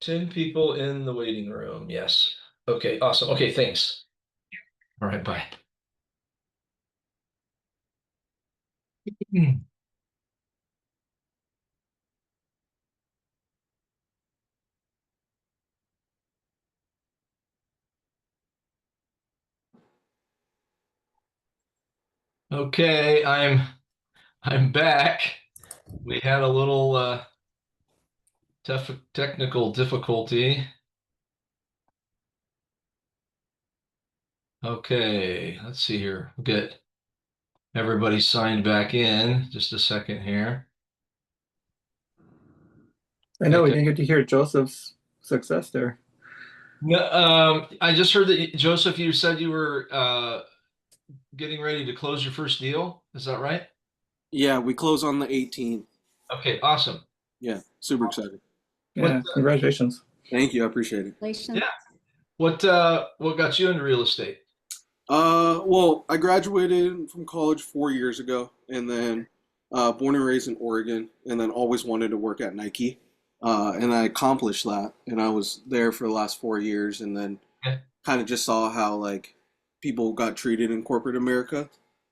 10 people in the waiting room. Yes. Okay, awesome. Okay, thanks. All right, bye. Hmm. Okay, I'm back. We had a little technical difficulty. Okay, let's see here. We'll get everybody signed back in. Just a second here. I know we Okay. didn't get to hear Joseph's success there. No, I just heard that Joseph, you said you were getting ready to close your first deal. Is that right? Yeah, we close on the 18th. Okay, awesome. Yeah, super excited. What Yeah, congratulations. Thank you, I appreciate it. yeah. What got you into real estate? Well, I graduated from college 4 years ago, and then born and raised in Oregon, and then always wanted to work at Nike, and I accomplished that, and I was there for the last 4 years, and then Okay, kind of just saw how like people got treated in corporate America.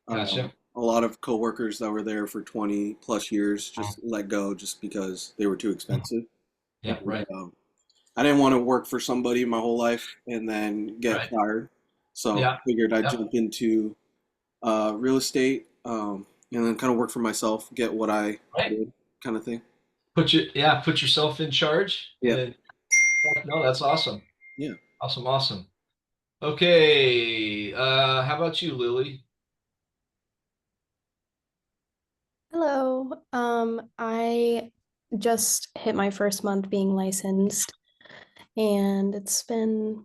gotcha. A lot of coworkers that were there for 20 plus years just let go just because they were too expensive. Yeah, And right. I didn't want to work for somebody my whole life and then get Right. fired. So Yeah. I figured I'd Yep. jump into real estate, and then kind of work for myself, get what I Right. did, kind of thing. Put yourself in charge. Yeah, And no, that's awesome. yeah. Awesome, awesome. Okay. How about you, Lily? Hello. I just hit my first month being licensed and it's been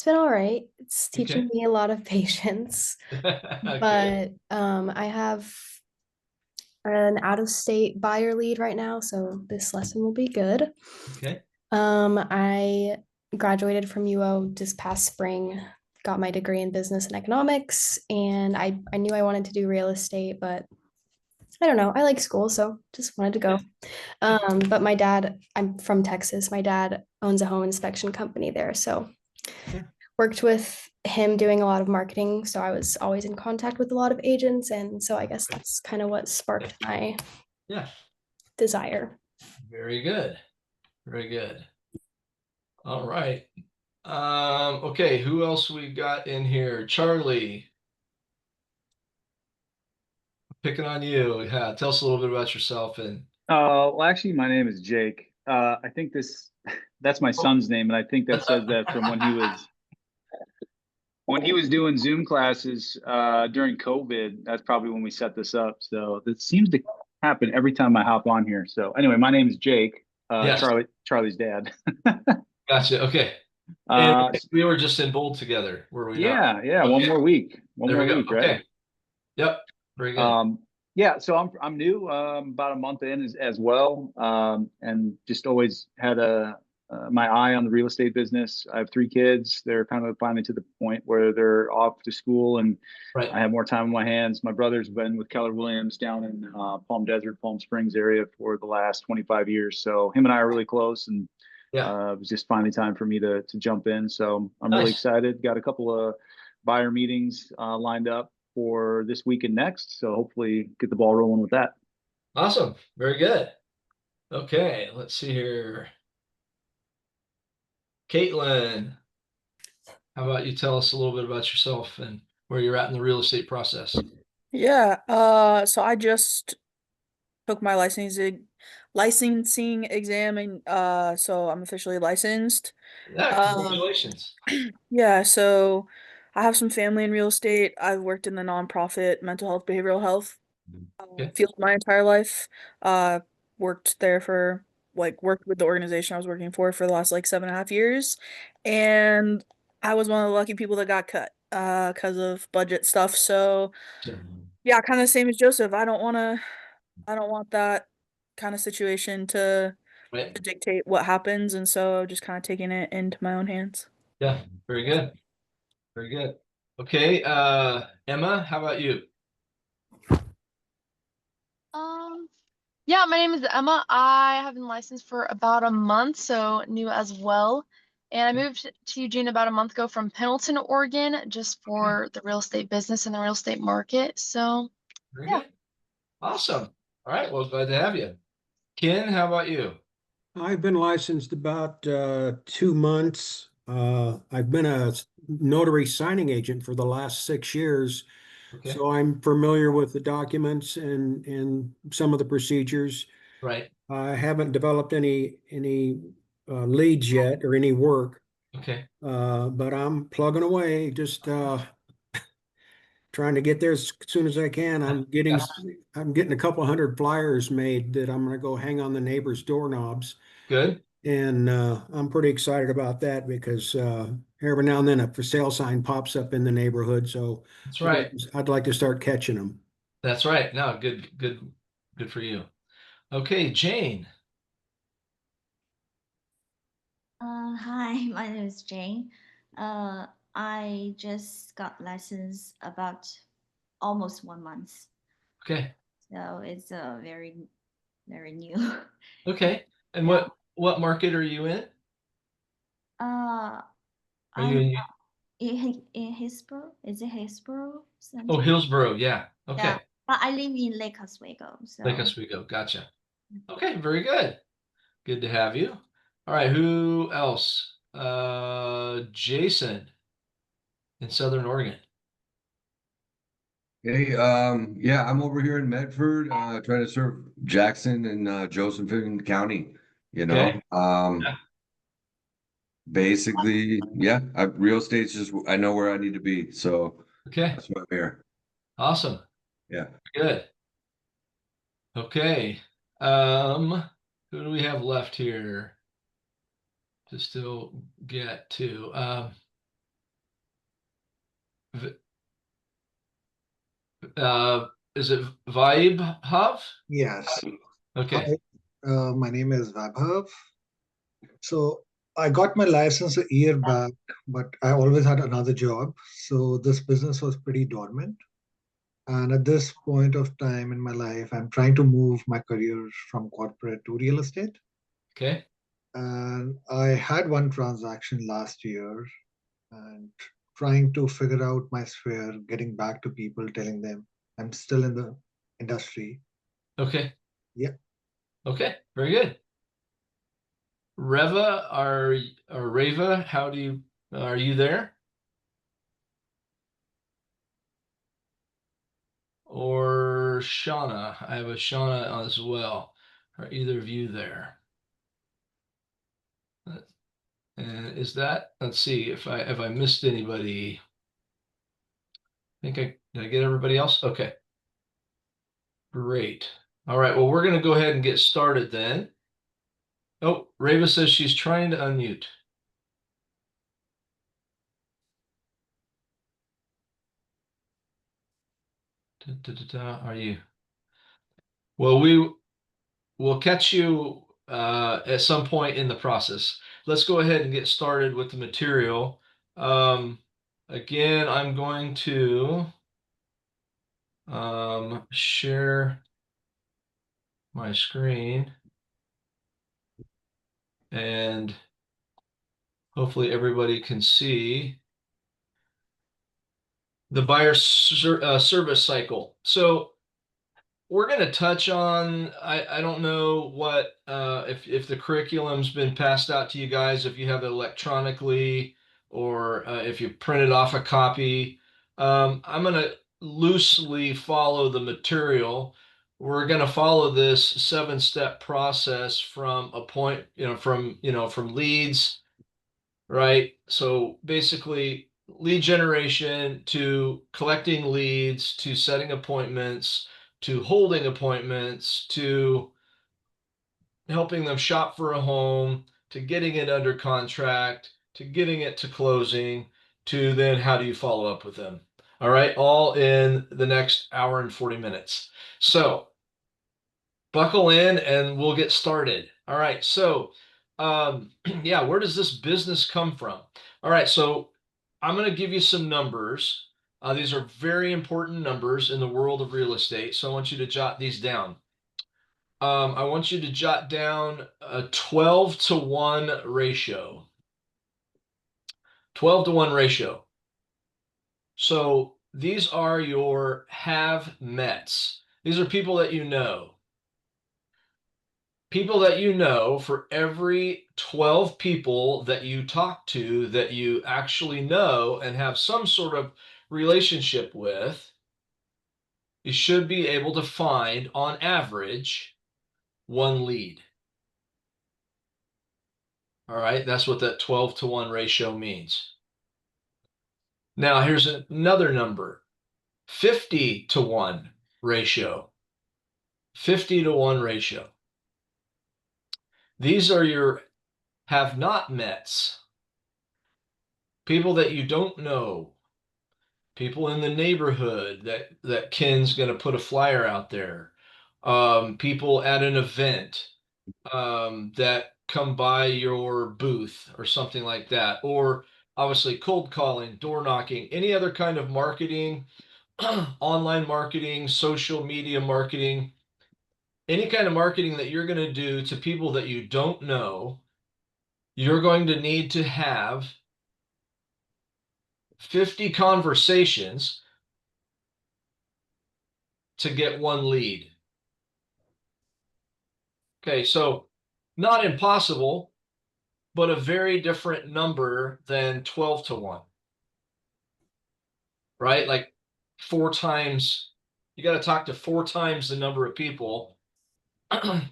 all right. It's Okay. teaching me a lot of patience, Okay. but I have an out-of-state buyer lead right now, so this lesson will be good. Okay. I graduated from UO this past spring, got my degree in business and economics, and I knew I wanted to do real estate, but I don't know. I like school, so just wanted to go. But my dad, I'm from Texas. My dad owns a home inspection company there. So Okay. worked with him doing a lot of marketing. So I was always in contact with a lot of agents. And so I guess that's kind of what sparked my Yeah. desire. Very good. Very good. All right. Okay, who else we got in here? Charlie, picking on you. Yeah, tell us a little bit about yourself and Well, actually, my name is Jake. I think that's my oh. son's name, and I think that says that from when he was doing Zoom classes during COVID. That's probably when we set this up. So this seems to happen every time I hop on here. So anyway, my name is Jake. Yes, Charlie's dad. gotcha. Okay. And Uh, we were just in bold together, were we not? yeah. One Okay, more week. One there we more go. week, right? Okay. Yep. Very good. Yeah, so I'm new, about a month in as well, and just always had my eye on the real estate business. I have three kids. They're kind of finally to the point where they're off to school, and Right. I have more time on my hands. My brother's been with Keller Williams down in Palm Desert, Palm Springs area for the last 25 years. So him and I are really close, and Yeah. it was just finally time for me to jump in. So I'm really Nice. excited. Got a couple of buyer meetings lined up for this week and next. So hopefully get the ball rolling with that. Awesome. Very good. Okay, let's see here. Caitlin, how about you tell us a little bit about yourself and where you're at in the real estate process? Yeah, so I just took my licensing exam and so I'm officially licensed. Yeah, Um congratulations. yeah, so I have some family in real estate. I've worked in the nonprofit mental health, behavioral health Okay. field my entire life. Uh worked there for worked with the organization I was working for the last like 7.5 years. And I was one of the lucky people that got cut because of budget stuff. So yeah, kind of the same as Joseph. I don't want that kind of situation Right. to dictate what happens, and so just kind of taking it into my own hands. Yeah, very good. Very good. Okay, Emma, how about you? Um, Yeah, my name is Emma. I have been licensed for about a month, so new as well. And I moved to Eugene about a month ago from Pendleton, Oregon, just for the real estate business and the real estate market. So, Very yeah. good. Awesome. All right. Well, glad to have you. Ken, how about you? I've been licensed about 2 months. I've been a notary signing agent for the last 6 years, Okay. so I'm familiar with the documents and some of the procedures. Right. I haven't developed any leads yet or any work, Okay. but I'm plugging away, just trying to get there as soon as I can. I'm getting a couple hundred flyers made that I'm going to go hang on the neighbors' doorknobs. Good. And I'm pretty excited about that because every now and then a for sale sign pops up in the neighborhood. So That's right. I'd like to start catching them. That's right. No, good for you. Okay, Jane. Hi, my name is Jane. I just got lessons about almost 1 month, Okay. so it's very, very new. Okay. And Yeah. what market are you in? Uh, Are you I'm in in Hillsborough. Is it Hillsborough Oh, Center? Hillsborough, yeah. Yeah, Okay. but I live in Lake Oswego, Lake so Oswego. Gotcha. Okay, very good. Good to have you. All right, who else? Jason in Southern Oregon. Hey, yeah, I'm over here in Medford, trying to serve Jackson and Josephine County, you know. Okay. Yeah. Basically, yeah, real estate's just I know where I need to be, so Okay. that's why I'm here. Awesome. Yeah. Good. Okay. Who do we have left here to still get to? V- is it Vibe Huff? Yes. Okay. Hi, my name is Vaibhav. So I got my license a year back, but I always had another job. So this business was pretty dormant. And at this point of time in my life, I'm trying to move my career from corporate to real estate. Okay. And I had one transaction last year and trying to figure out my sphere, getting back to people, telling them I'm still in the industry. Okay. Yeah. Okay. Very good. Reva or Rava, are you there? Or Shauna? I have a Shauna as well. Are either of you there? And is that, let's see if I missed anybody. Did I get everybody else? Okay. Great. All right. Well, we're going to go ahead and get started then. Oh, Rava says she's trying to unmute. Are you? Well, we'll catch you at some point in the process. Let's go ahead and get started with the material. Again, I'm going to share my screen and hopefully everybody can see the buyer service cycle. So we're going to touch on, I don't know what, if the curriculum's been passed out to you guys, if you have it electronically or if you printed off a copy. I'm going to loosely follow the material. We're going to follow this 7-step process from from leads, right? So basically lead generation to collecting leads to setting appointments to holding appointments, to helping them shop for a home, to getting it under contract, to getting it to closing, to then how do you follow up with them? All right, all in the next hour and 40 minutes. So buckle in and we'll get started. All right, so yeah, where does this business come from? All right, so I'm going to give you some numbers. These are very important numbers in the world of real estate, so I want you to jot these down. I want you to jot down a 12-to-1 ratio. 12-to-1 ratio. So these are your have-mets. These are people that you know. People that you know, for every 12 people that you talk to that you actually know and have some sort of relationship with, you should be able to find, on average, one lead. All right, that's what that 12-to-1 ratio means. Now, here's another number, 50-to-1 ratio. 50-to-1 ratio. These are your have not mets. People that you don't know. People in the neighborhood that Ken's going to put a flyer out there. People at an event that come by your booth or something like that. Or obviously cold calling, door knocking, any other kind of marketing, online marketing, social media marketing, any kind of marketing that you're going to do to people that you don't know, you're going to need to have 50 conversations to get one lead. Okay, so not impossible, but a very different number than 12-to-1, right? Like 4 times, you got to talk to 4 times the number of people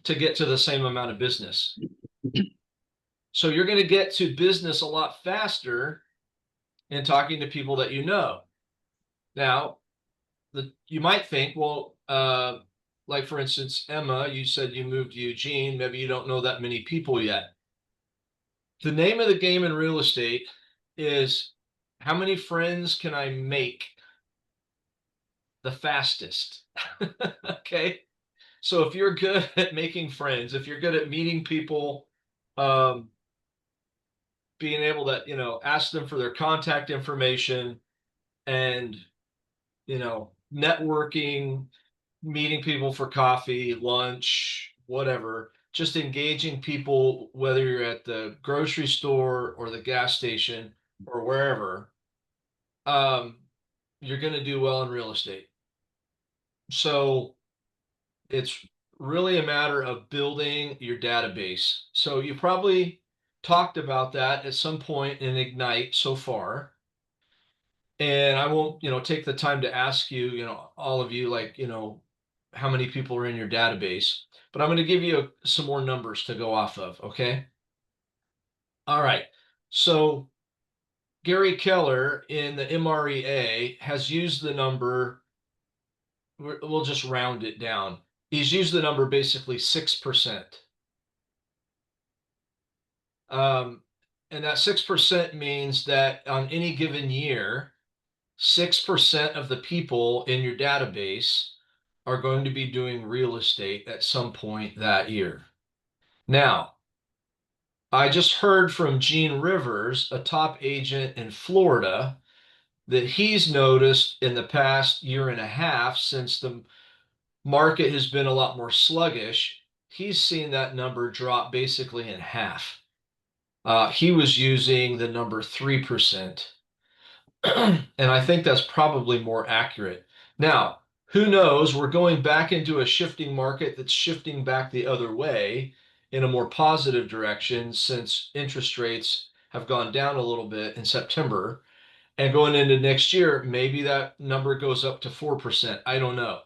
to get to the same amount of business. So you're going to get to business a lot faster in talking to people that you know. Now, you might think, well, like for instance, Emma, you said you moved to Eugene. Maybe you don't know that many people yet. The name of the game in real estate is how many friends can I make the fastest? Okay. So if you're good at making friends, if you're good at meeting people, being able to, ask them for their contact information and, networking, meeting people for coffee, lunch, whatever, just engaging people, whether you're at the grocery store or the gas station or wherever, you're going to do well in real estate. So it's really a matter of building your database. So you probably talked about that at some point in Ignite so far. And I won't, take the time to ask you, all of you, like, how many people are in your database, but I'm going to give you some more numbers to go off of. Okay. All right. So Gary Keller in the MREA has used the number, we'll just round it down. He's used the number basically 6%. And that 6% means that on any given year, 6% of the people in your database are going to be doing real estate at some point that year. Now, I just heard from Gene Rivers, a top agent in Florida, that he's noticed in the past year and a half, since the market has been a lot more sluggish, he's seen that number drop basically in half. He was using the number 3%. And I think that's probably more accurate. Now, who knows? We're going back into a shifting market that's shifting back the other way in a more positive direction, since interest rates have gone down a little bit in September. And going into next year, maybe that number goes up to 4%. I don't know.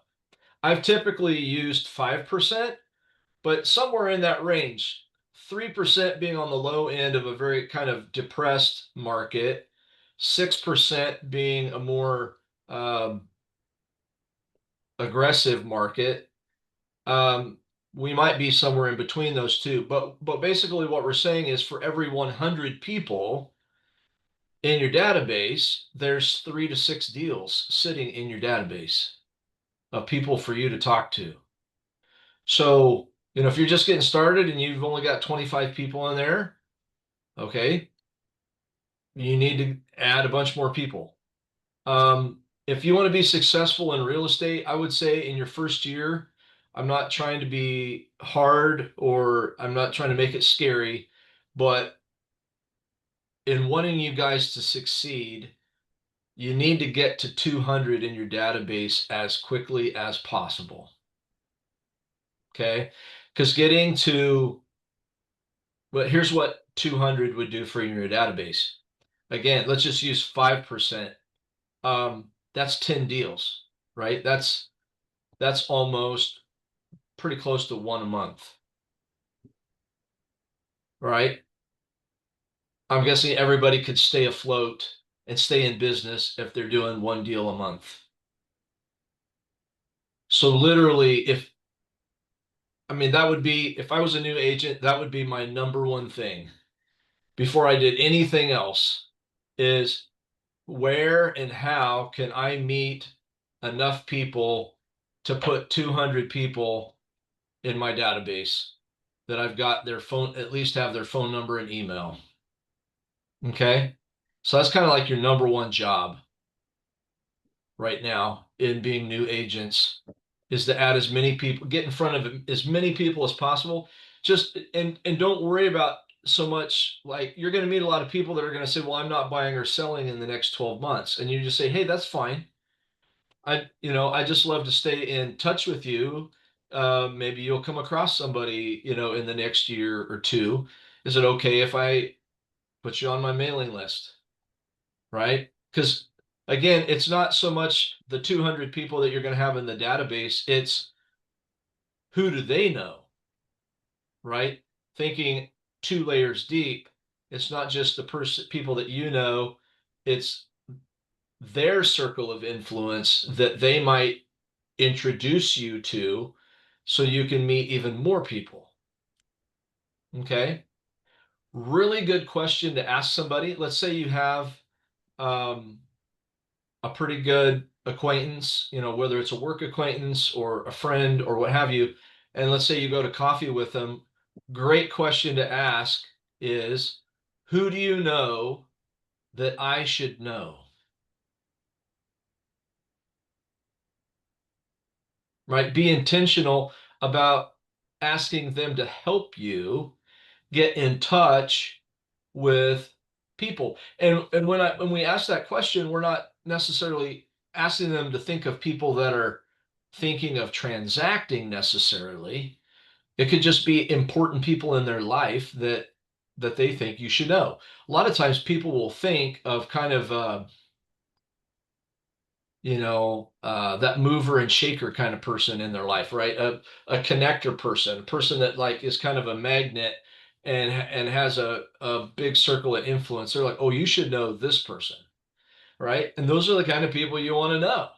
I've typically used 5%, but somewhere in that range, 3% being on the low end of a very kind of depressed market, 6% being a more aggressive market. We might be somewhere in between those two, but basically what we're saying is, for every 100 people in your database, there's 3 to 6 deals sitting in your database of people for you to talk to. So, if you're just getting started and you've only got 25 people in there, okay, you need to add a bunch more people. If you want to be successful in real estate, I would say in your first year, I'm not trying to be hard or I'm not trying to make it scary, but in wanting you guys to succeed, you need to get to 200 in your database as quickly as possible. Okay? Because getting to, but here's what 200 would do for your database. Again, let's just use 5%. That's 10 deals, right? That's almost pretty close to one a month, right? I'm guessing everybody could stay afloat and stay in business if they're doing one deal a month. So literally, that would be, if I was a new agent, that would be my number one thing before I did anything else, is where and how can I meet enough people to put 200 people in my database that I've got their phone, at least have their phone number and email. Okay. So that's kind of like your number one job right now in being new agents, is to add as many people, get in front of as many people as possible. Just, and don't worry about so much, like, you're going to meet a lot of people that are going to say, well, I'm not buying or selling in the next 12 months. And you just say, hey, that's fine. I just love to stay in touch with you. Maybe you'll come across somebody, in the next year or two. Is it okay if I put you on my mailing list? Right? Because again, it's not so much the 200 people that you're going to have in the database, it's who do they know? Right? Thinking 2 layers deep, it's not just the people that you know, it's their circle of influence that they might introduce you to, so you can meet even more people. Okay. Really good question to ask somebody. Let's say you have a pretty good acquaintance, whether it's a work acquaintance or a friend or what have you, and let's say you go to coffee with them. Great question to ask is, who do you know that I should know? Right? Be intentional about asking them to help you get in touch with people. And when we ask that question, we're not necessarily asking them to think of people that are thinking of transacting necessarily. It could just be important people in their life that they think you should know. A lot of times people will think of kind of that mover and shaker kind of person in their life, right? A connector person, a person that like is kind of a magnet and has a big circle of influence. They're like, oh, you should know this person, right? And those are the kind of people you want to know,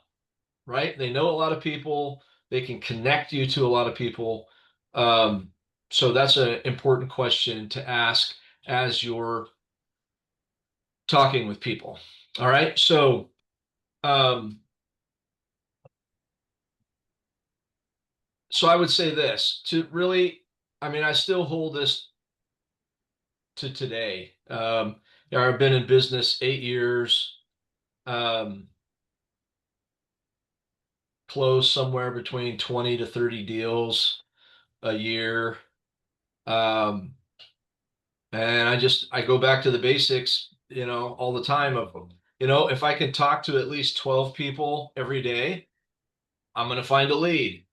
right? They know a lot of people. They can connect you to a lot of people. So that's an important question to ask as you're talking with people. All right. So, so I would say this to really, I still hold this to today. I've been in business 8 years, close somewhere between 20 to 30 deals a year. And I go back to the basics, all the time of, if I can talk to at least 12 people every day, I'm going to find a lead.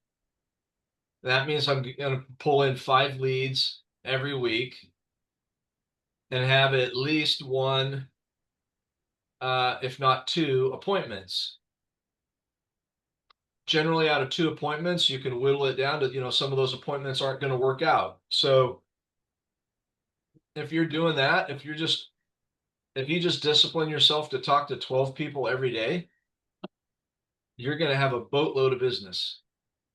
That means I'm going to pull in 5 leads every week and have at least one, if not 2 appointments. Generally, out of 2 appointments, you can whittle it down to, some of those appointments aren't going to work out. So if you're doing that, if you just discipline yourself to talk to 12 people every day, you're going to have a boatload of business.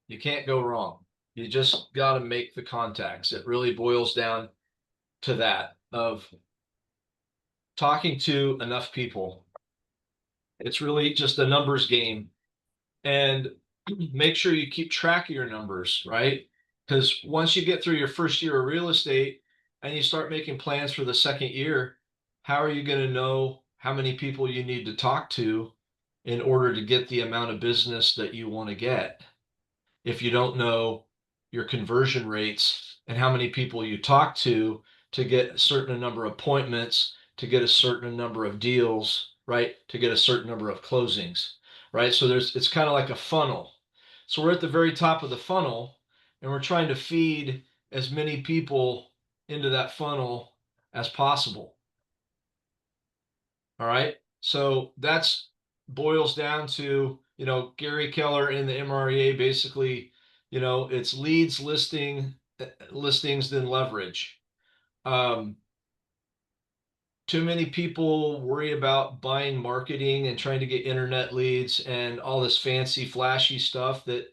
You can't go wrong. You just got to make the contacts. It really boils down to that, of talking to enough people. It's really just a numbers game, and make sure you keep track of your numbers, right? Because once you get through your first year of real estate and you start making plans for the second year, how are you going to know how many people you need to talk to in order to get the amount of business that you want to get? if you don't know your conversion rates and how many people you talk to get a certain number of appointments, to get a certain number of deals, right? To get a certain number of closings, right? So it's kind of like a funnel. So we're at the very top of the funnel and we're trying to feed as many people into that funnel as possible. All right. So that's boils down to, Gary Keller in the MREA basically, it's leads, listings, then leverage. Too many people worry about buying marketing and trying to get internet leads and all this fancy, flashy stuff that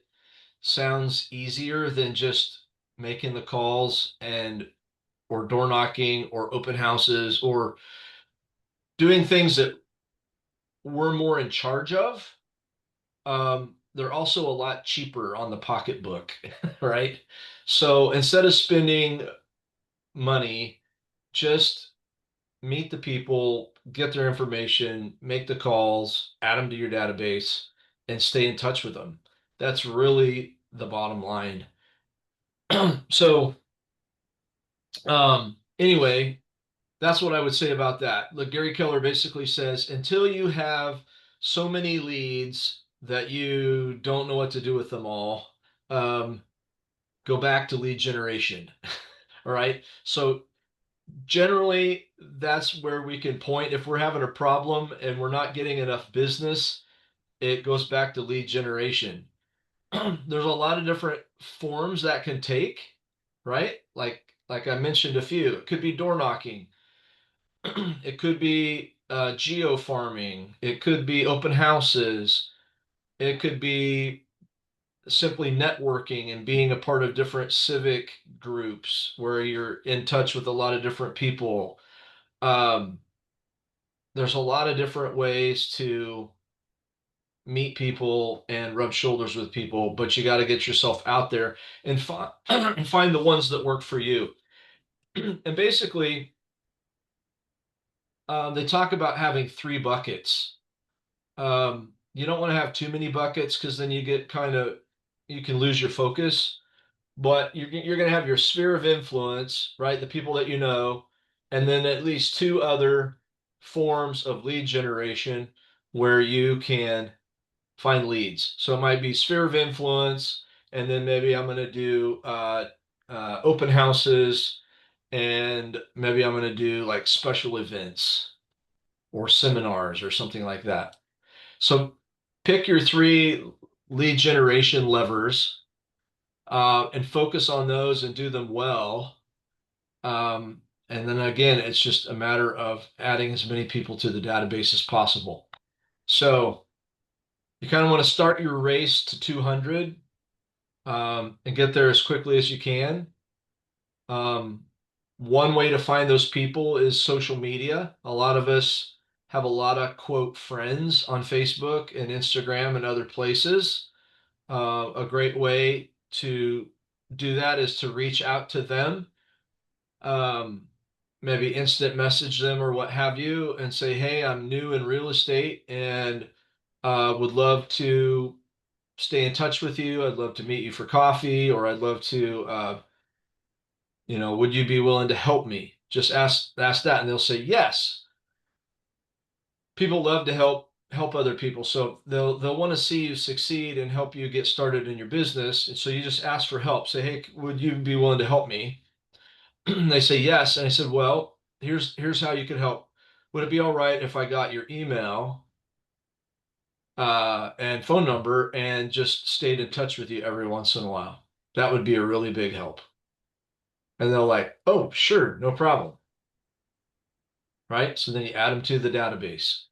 sounds easier than just making the calls or door knocking or open houses or doing things that we're more in charge of. They're also a lot cheaper on the pocketbook, right? So instead of spending money, just meet the people, get their information, make the calls, add them to your database, and stay in touch with them. That's really the bottom line. So, anyway, that's what I would say about that. Look, Gary Keller basically says until you have so many leads that you don't know what to do with them all, go back to lead generation. All right. So generally, that's where we can point. If we're having a problem and we're not getting enough business, it goes back to lead generation. There's a lot of different forms that can take, right? Like I mentioned a few. It could be door knocking. It could be geo farming. It could be open houses. It could be simply networking and being a part of different civic groups where you're in touch with a lot of different people. There's a lot of different ways to meet people and rub shoulders with people, but you got to get yourself out there and find the ones that work for you. And basically, they talk about having 3 buckets. You don't want to have too many buckets because then you can lose your focus. But you're going to have your sphere of influence, right? The people that you know, and then at least 2 other forms of lead generation where you can find leads. So it might be sphere of influence, and then maybe I'm going to do open houses, and maybe I'm going to do like special events or seminars or something like that. So pick your 3 lead generation levers and focus on those and do them well. And then again, it's just a matter of adding as many people to the database as possible. So you kind of want to start your race to 200 and get there as quickly as you can. One way to find those people is social media. A lot of us have a lot of quote friends on Facebook and Instagram and other places. A great way to do that is to reach out to them, maybe instant message them or what have you, and say, hey, I'm new in real estate and would love to stay in touch with you. I'd love to meet you for coffee, or I'd love to, would you be willing to help me? Just ask that, and they'll say yes. People love to help other people, so they'll want to see you succeed and help you get started in your business. And so you just ask for help. Say, hey, would you be willing to help me? They say yes, and I said, well, here's how you could help. Would it be all right if I got your email and phone number and just stayed in touch with you every once in a while? That would be a really big help. And they're like, oh, sure, no problem. Right? So then you add them to the database.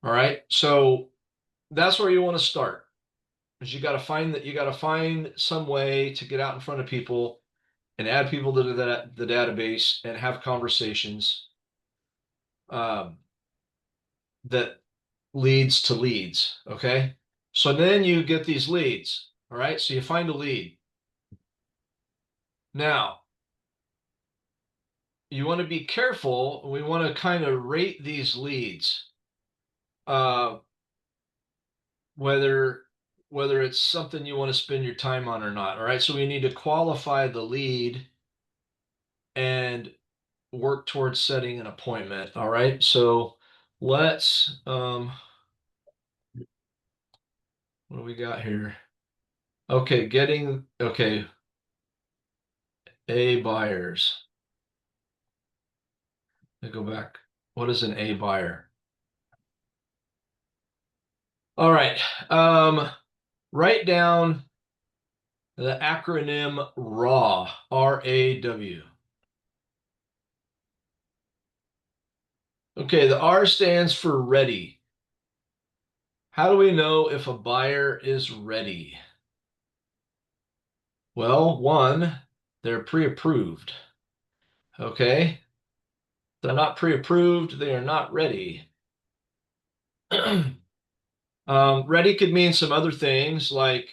All right. So that's where you want to start. Is you got to find some way to get out in front of people and add people to the database and have conversations that leads to leads. Okay. So then you get these leads. All right. So you find a lead. Now, you want to be careful. We want to kind of rate these leads. Whether whether it's something you want to spend your time on or not. All right. So we need to qualify the lead and work towards setting an appointment. All right. So let's, what do we got here? Okay. Okay. A buyers. Let me go back. What is an A buyer? All right. Write down the acronym RAW, R-A-W. Okay, the R stands for ready. How do we know if a buyer is ready? Well, one, they're pre-approved. Okay? They're not pre-approved, they are not ready. Ready could mean some other things like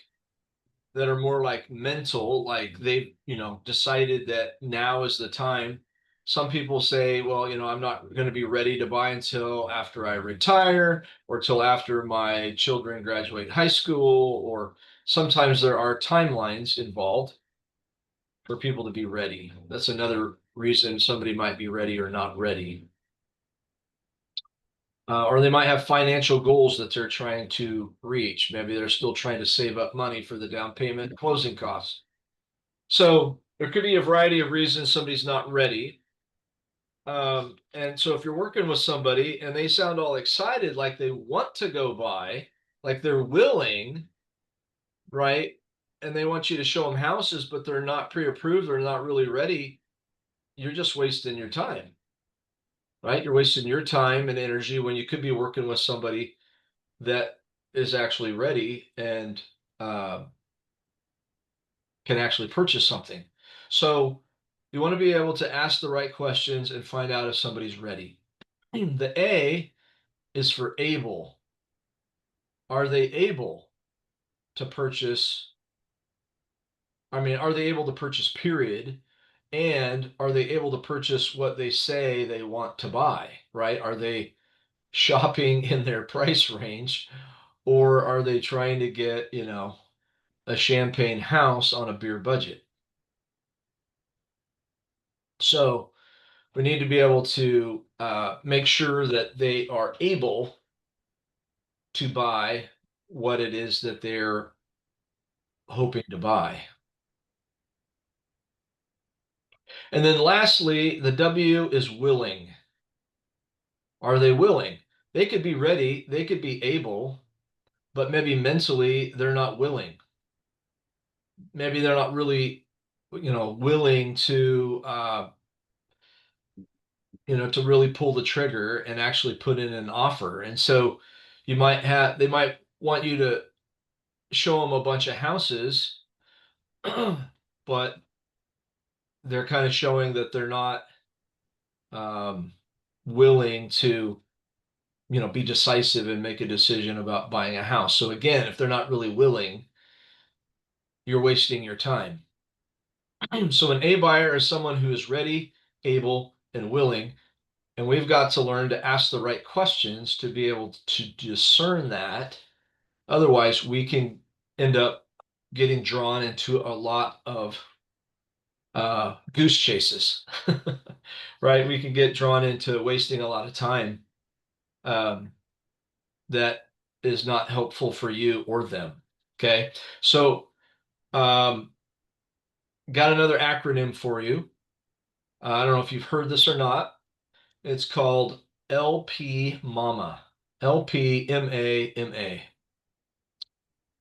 that are more like mental, like they've, decided that now is the time. Some people say, well, I'm not going to be ready to buy until after I retire or till after my children graduate high school, or sometimes there are timelines involved for people to be ready. That's another reason somebody might be ready or not ready. Or they might have financial goals that they're trying to reach. Maybe they're still trying to save up money for the down payment and closing costs. So there could be a variety of reasons somebody's not ready. And so if you're working with somebody and they sound all excited, like they want to go buy, like they're willing, right? And they want you to show them houses, but they're not pre-approved, they're not really ready, you're just wasting your time, right? You're wasting your time and energy when you could be working with somebody that is actually ready and can actually purchase something. So you want to be able to ask the right questions and find out if somebody's ready. The A is for able. Are they able to purchase? Are they able to purchase, period? And are they able to purchase what they say they want to buy, right? Are they shopping in their price range, or are they trying to get, a champagne house on a beer budget? So we need to be able to make sure that they are able to buy what it is that they're hoping to buy. And then lastly, the W is willing. Are they willing? They could be ready, they could be able, but maybe mentally they're not willing. Maybe they're not really, willing to, to really pull the trigger and actually put in an offer. And so they might want you to show them a bunch of houses, but they're kind of showing that they're not willing to, be decisive and make a decision about buying a house. So again, if they're not really willing, you're wasting your time. So an A buyer is someone who is ready, able, and willing. And we've got to learn to ask the right questions to be able to discern that. Otherwise, we can end up getting drawn into a lot of goose chases, right? We can get drawn into wasting a lot of time that is not helpful for you or them. Okay. So, got another acronym for you. I don't know if you've heard this or not. It's called LP Mama. LPMAMA.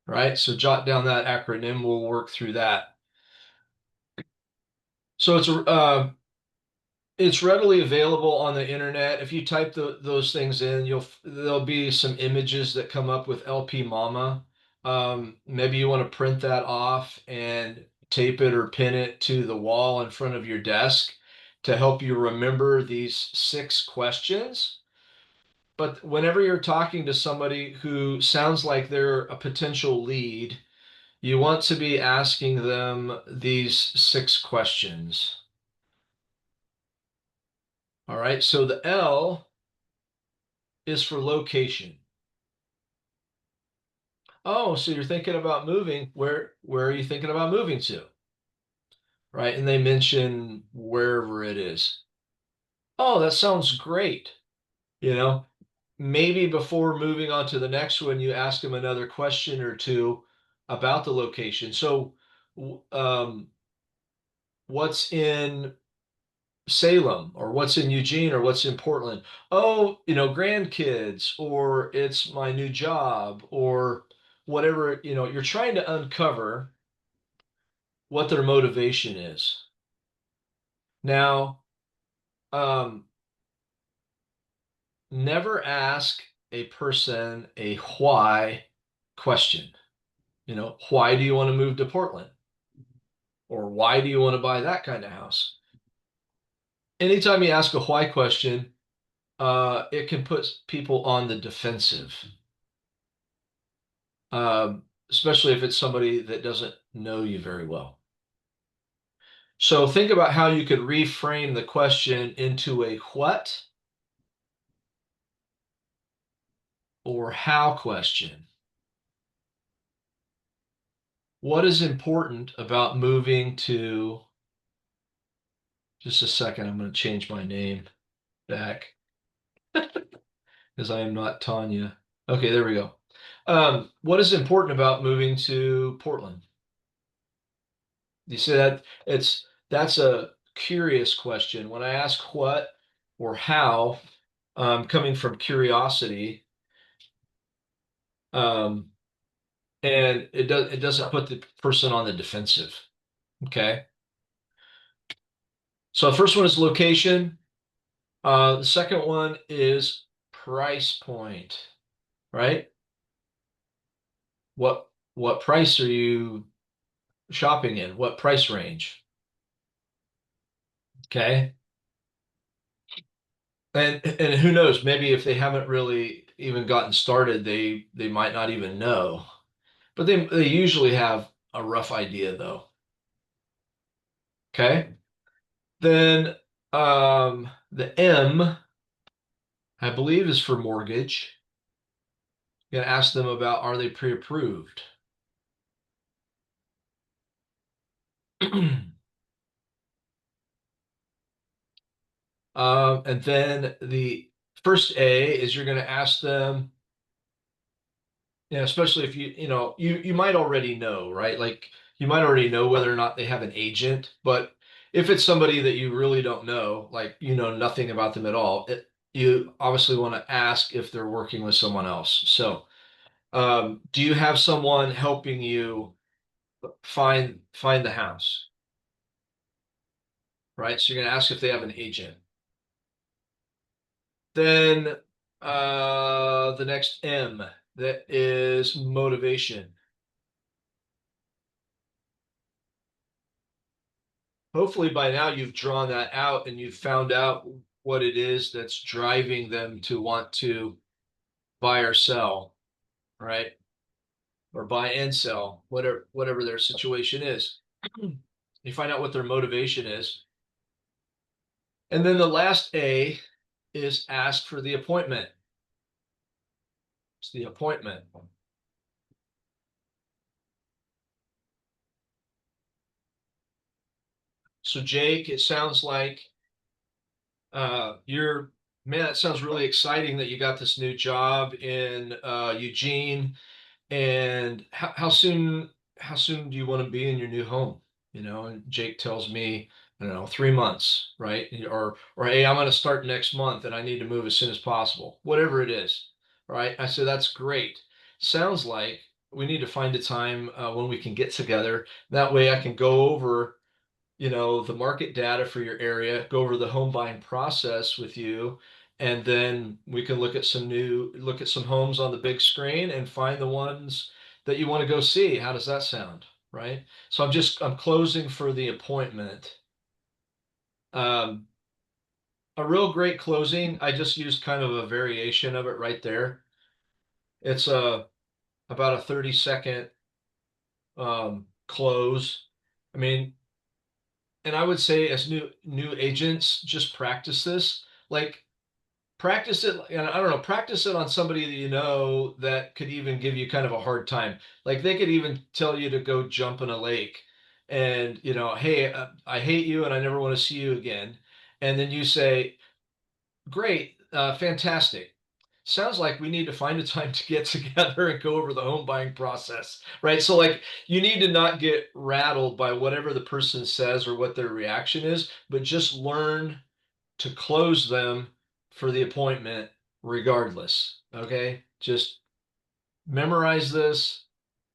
Right? So jot down that acronym. We'll work through that. So it's readily available on the internet. If you type those things in, there'll be some images that come up with LP Mama. Maybe you want to print that off and tape it or pin it to the wall in front of your desk to help you remember these 6 questions. But whenever you're talking to somebody who sounds like they're a potential lead, you want to be asking them these 6 questions. All right, so the L is for location. oh, so you're thinking about moving. Where are you thinking about moving to? Right? And they mention wherever it is. Oh, that sounds great. You know, maybe before moving on to the next one, you ask them another question or two about the location. So, what's in Salem, or what's in Eugene, or what's in Portland? Oh, grandkids, or it's my new job, or whatever, you're trying to uncover what their motivation is. Now, never ask a person a why question. Why do you want to move to Portland? Or why do you want to buy that kind of house? Anytime you ask a why question, it can put people on the defensive, especially if it's somebody that doesn't know you very well. So think about how you could reframe the question into a what or how question. What is important about moving to, just a second, I'm going to change my name back because I am not Tanya. Okay, there we go. What is important about moving to Portland? You see that's a curious question. When I ask what or how, coming from curiosity, and it doesn't put the person on the defensive. Okay. So the first one is location. The second one is price point, right? What price are you shopping in? What price range? Okay. And who knows, maybe if they haven't really even gotten started, they might not even know. But they usually have a rough idea though. Okay. Then the M, I believe, is for mortgage. You're gonna ask them about, are they pre-approved? And then the first A is you're going to ask them, especially if you might already know, right? Like you might already know whether or not they have an agent, but if it's somebody that you really don't know, like nothing about them at all, you obviously want to ask if they're working with someone else. So, do you have someone helping you find the house? Right? So you're going to ask if they have an agent. Then the next M, that is motivation. Hopefully by now you've drawn that out and you've found out what it is that's driving them to want to buy or sell, right? Or buy and sell, whatever their situation is. You find out what their motivation is. And then the last A is ask for the appointment. It's the appointment. So Jake, it sounds like man, it sounds really exciting that you got this new job in Eugene. And how soon do you want to be in your new home? And Jake tells me, I don't know, 3 months, right? Or hey, I'm going to start next month and I need to move as soon as possible. Whatever it is, right? I said, that's great. Sounds like we need to find a time when we can get together. That way I can go over the market data for your area, go over the home buying process with you, and then we can look at some homes on the big screen and find the ones that you want to go see. How does that sound? Right? So I'm closing for the appointment. A real great closing, I just used kind of a variation of it right there. It's about a 30-second close. I mean, and I would say as new agents, just practice this. Like practice it, and I don't know, practice it on somebody that you know that could even give you kind of a hard time. Like they could even tell you to go jump in a lake and, you know, hey, I hate you and I never want to see you again. And then you say, great, fantastic. Sounds like we need to find a time to get together and go over the home buying process, right? So, like, you need to not get rattled by whatever the person says or what their reaction is, but just learn to close them for the appointment regardless. Okay. Just memorize this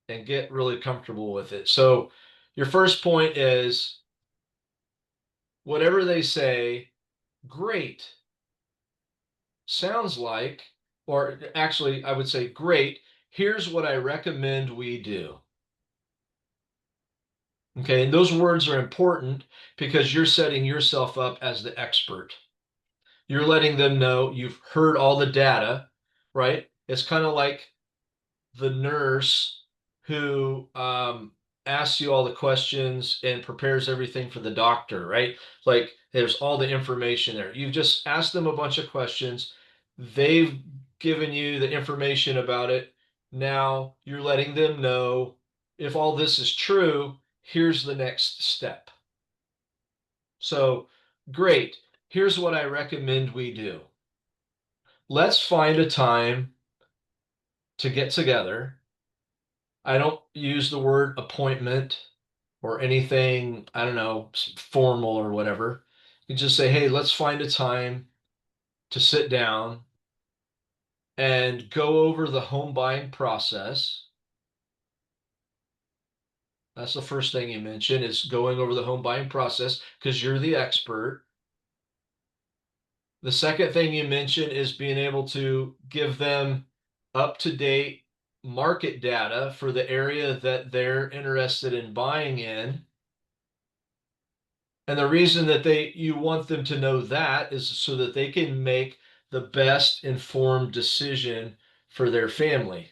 and get really comfortable with it. So, your first point is whatever they say, great. Sounds like, or actually, I would say, great. Here's what I recommend we do. Okay. And those words are important because you're setting yourself up as the expert. You're letting them know you've heard all the data, right? It's kind of like the nurse who asks you all the questions and prepares everything for the doctor, right? Like there's all the information there. You've just asked them a bunch of questions. They've given you the information about it. Now you're letting them know if all this is true, here's the next step. So, great. Here's what I recommend we do. Let's find a time to get together. I don't use the word appointment or anything, I don't know, formal or whatever. You just say, hey, let's find a time to sit down and go over the home buying process. That's the first thing you mention is going over the home buying process because you're the expert. The second thing you mention is being able to give them up-to-date market data for the area that they're interested in buying in. And the reason that you want them to know that is so that they can make the best informed decision for their family.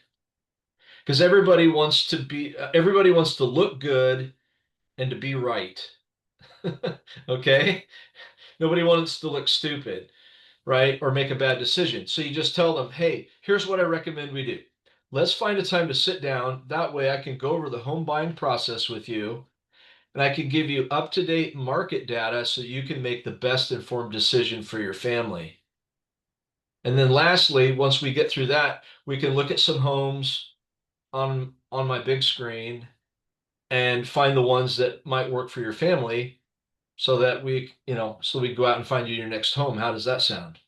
Because everybody wants to look good and to be right. Okay? Nobody wants to look stupid, right? Or make a bad decision. So you just tell them, hey, here's what I recommend we do. Let's find a time to sit down. That way I can go over the home buying process with you and I can give you up-to-date market data so you can make the best informed decision for your family. And then lastly, once we get through that, we can look at some homes on my big screen and find the ones that might work for your family so that we go out and find you your next home. How does that sound?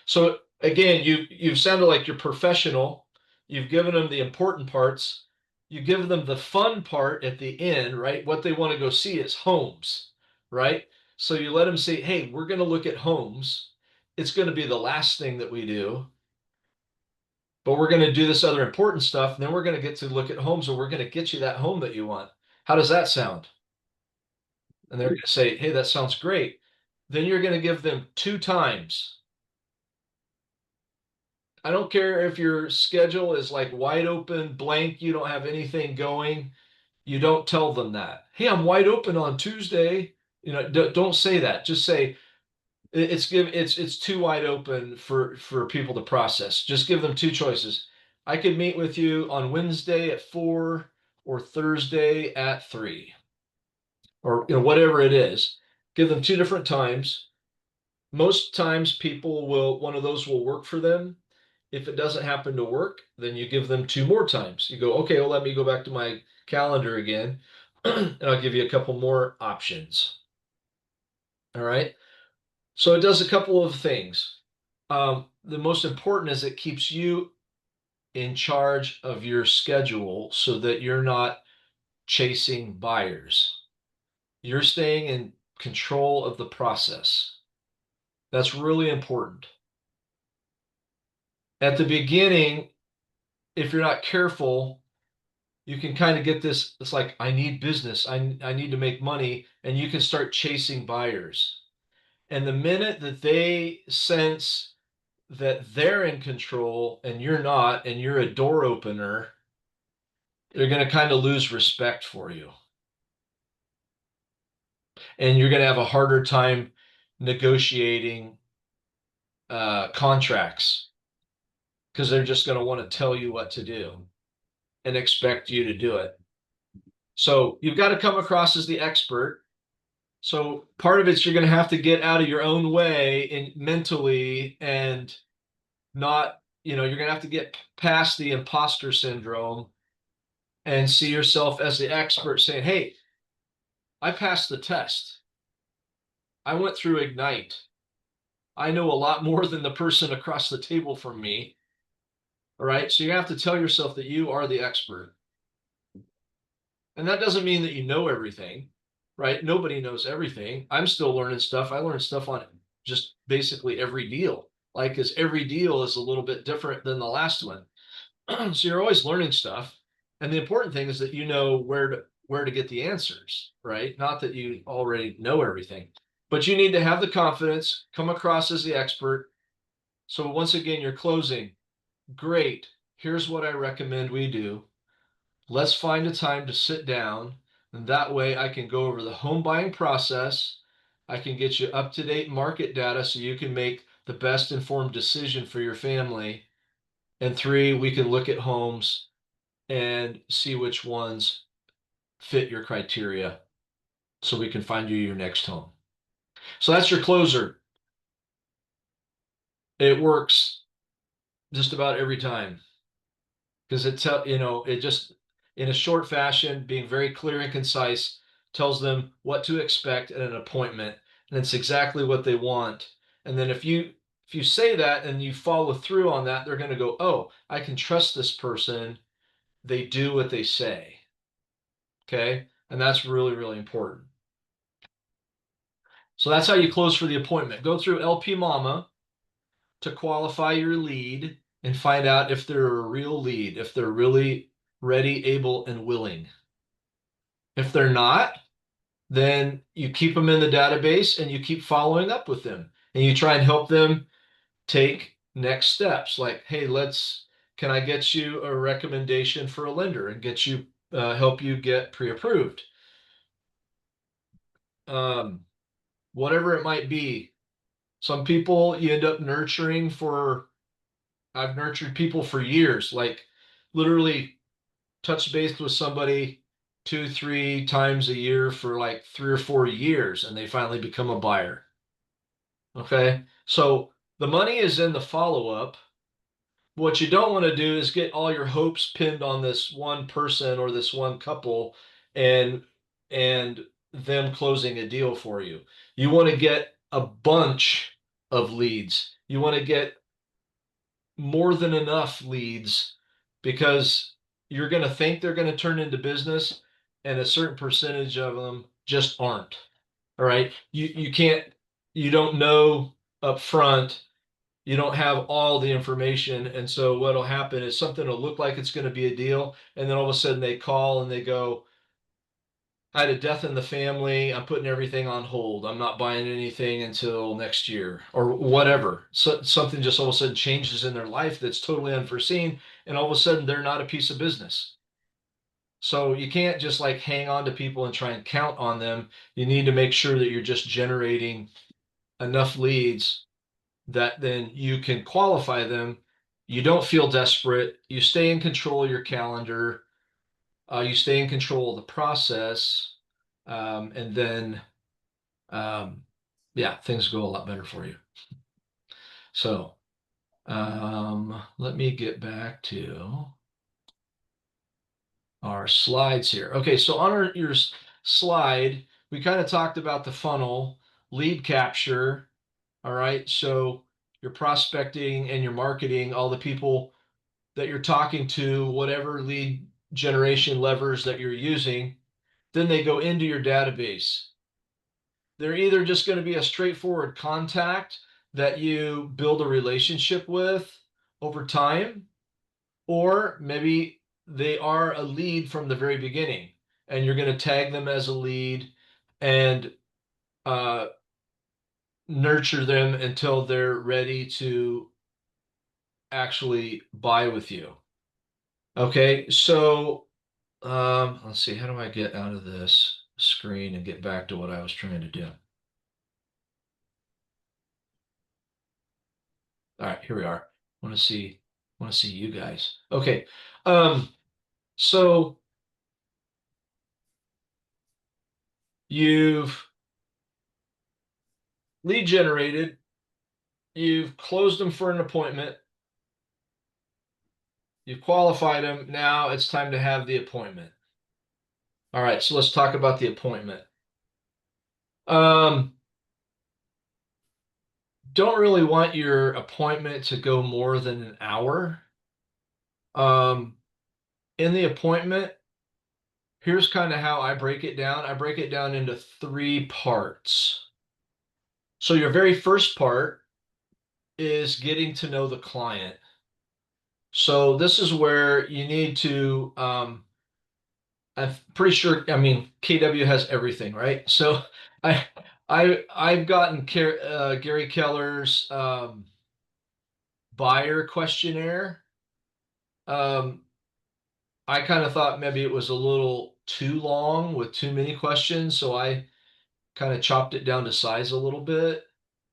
So again, you've sounded like you're professional. You've given them the important parts. You give them the fun part at the end, right? What they want to go see is homes, right? So you let them say, hey, we're going to look at homes. It's going to be the last thing that we do. But we're going to do this other important stuff. And then we're going to get to look at homes and we're going to get you that home that you want. How does that sound? And they're going to say, hey, that sounds great. Then you're going to give them 2 times. I don't care if your schedule is like wide open, blank, you don't have anything going. You don't tell them that. Hey, I'm wide open on Tuesday. You know, don't say that. Just say it's too wide open for people to process. Just give them 2 choices. I could meet with you on Wednesday at 4 or Thursday at 3. Or whatever it is. Give them 2 different times. Most times one of those will work for them. If it doesn't happen to work, then you give them 2 more times. You go, okay, well, let me go back to my calendar again, and I'll give you a couple more options. All right. So it does a couple of things. The most important is it keeps you in charge of your schedule so that you're not chasing buyers. You're staying in control of the process. That's really important. At the beginning, if you're not careful, you can kind of get this. It's like, I need business. I need to make money. And you can start chasing buyers. And the minute that they sense that they're in control and you're not, and you're a door opener, they're going to kind of lose respect for you. And you're going to have a harder time negotiating contracts because they're just going to want to tell you what to do and expect you to do it. So you've got to come across as the expert. So part of it's you're going to have to get out of your own way and mentally and not, you're going to have to get past the imposter syndrome and see yourself as the expert saying, hey, I passed the test. I went through Ignite. I know a lot more than the person across the table from me. All right. So you have to tell yourself that you are the expert. And that doesn't mean that you know everything, right? Nobody knows everything. I'm still learning stuff. I learn stuff on just basically every deal. Like, because every deal is a little bit different than the last one. So you're always learning stuff. And the important thing is that you know where to get the answers, right? Not that you already know everything, but you need to have the confidence, come across as the expert. So once again, you're closing. Great. Here's what I recommend we do. Let's find a time to sit down, and that way I can go over the home buying process. I can get you up-to-date market data so you can make the best informed decision for your family. And 3, we can look at homes and see which ones fit your criteria so we can find you your next home. So that's your closer. It works just about every time because it just in a short fashion, being very clear and concise, tells them what to expect at an appointment, and it's exactly what they want. And then if you say that and you follow through on that, they're going to go, oh, I can trust this person. They do what they say. Okay. And that's really, really important. So that's how you close for the appointment. Go through LP Mama to qualify your lead and find out if they're a real lead, if they're really ready, able, and willing. If they're not, then you keep them in the database and you keep following up with them and you try and help them take next steps. Like, hey, can I get you a recommendation for a lender and get you, help you get pre-approved? Whatever it might be. Some people you end up nurturing I've nurtured people for years, like literally touch base with somebody 2-3 times a year for like 3 or 4 years, and they finally become a buyer. Okay. So the money is in the follow-up. What you don't want to do is get all your hopes pinned on this one person or this one couple and them closing a deal for you. You want to get a bunch of leads. You want to get more than enough leads because you're going to think they're going to turn into business and a certain percentage of them just aren't. All right. You don't know up front. You don't have all the information. And so what'll happen is something will look like it's going to be a deal. And then all of a sudden they call and they go, I had a death in the family. I'm putting everything on hold. I'm not buying anything until next year or whatever. So something just all of a sudden changes in their life that's totally unforeseen. And all of a sudden they're not a piece of business. So you can't just like hang on to people and try and count on them. You need to make sure that you're just generating enough leads that then you can qualify them. You don't feel desperate. You stay in control of your calendar. You stay in control of the process. And then, yeah, things go a lot better for you. So let me get back to our slides here. Okay, so on your slide, we kind of talked about the funnel, lead capture. All right, so your prospecting and your marketing, all the people that you're talking to, whatever lead generation levers that you're using, then they go into your database. They're either just going to be a straightforward contact that you build a relationship with over time, or maybe they are a lead from the very beginning and you're going to tag them as a lead and nurture them until they're ready to actually buy with you. Okay, so let's see, how do I get out of this screen and get back to what I was trying to do? All right, here we are. Want to see you guys. Okay. So you've lead generated, you've closed them for an appointment, you've qualified them. Now it's time to have the appointment. All right, so let's talk about the appointment. Don't really want your appointment to go more than an hour. In the appointment, here's kind of how I break it down. I break it down into 3 parts. So your very first part is getting to know the client. So this is where you need to, I'm pretty sure, I mean, KW has everything, right? So I've gotten Gary Keller's buyer questionnaire. I kind of thought maybe it was a little too long with too many questions, so I kind of chopped it down to size a little bit.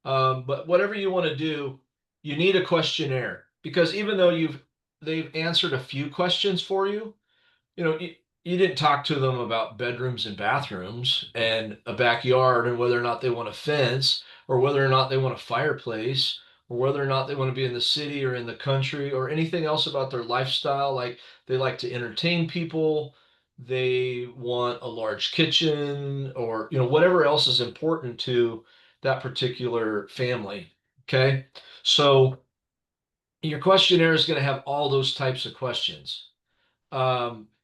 But whatever you want to do, you need a questionnaire, because even though they've answered a few questions for you, you didn't talk to them about bedrooms and bathrooms and a backyard and whether or not they want a fence or whether or not they want a fireplace or whether or not they want to be in the city or in the country or anything else about their lifestyle. Like they like to entertain people, they want a large kitchen, or whatever else is important to that particular family. Okay. So your questionnaire is going to have all those types of questions.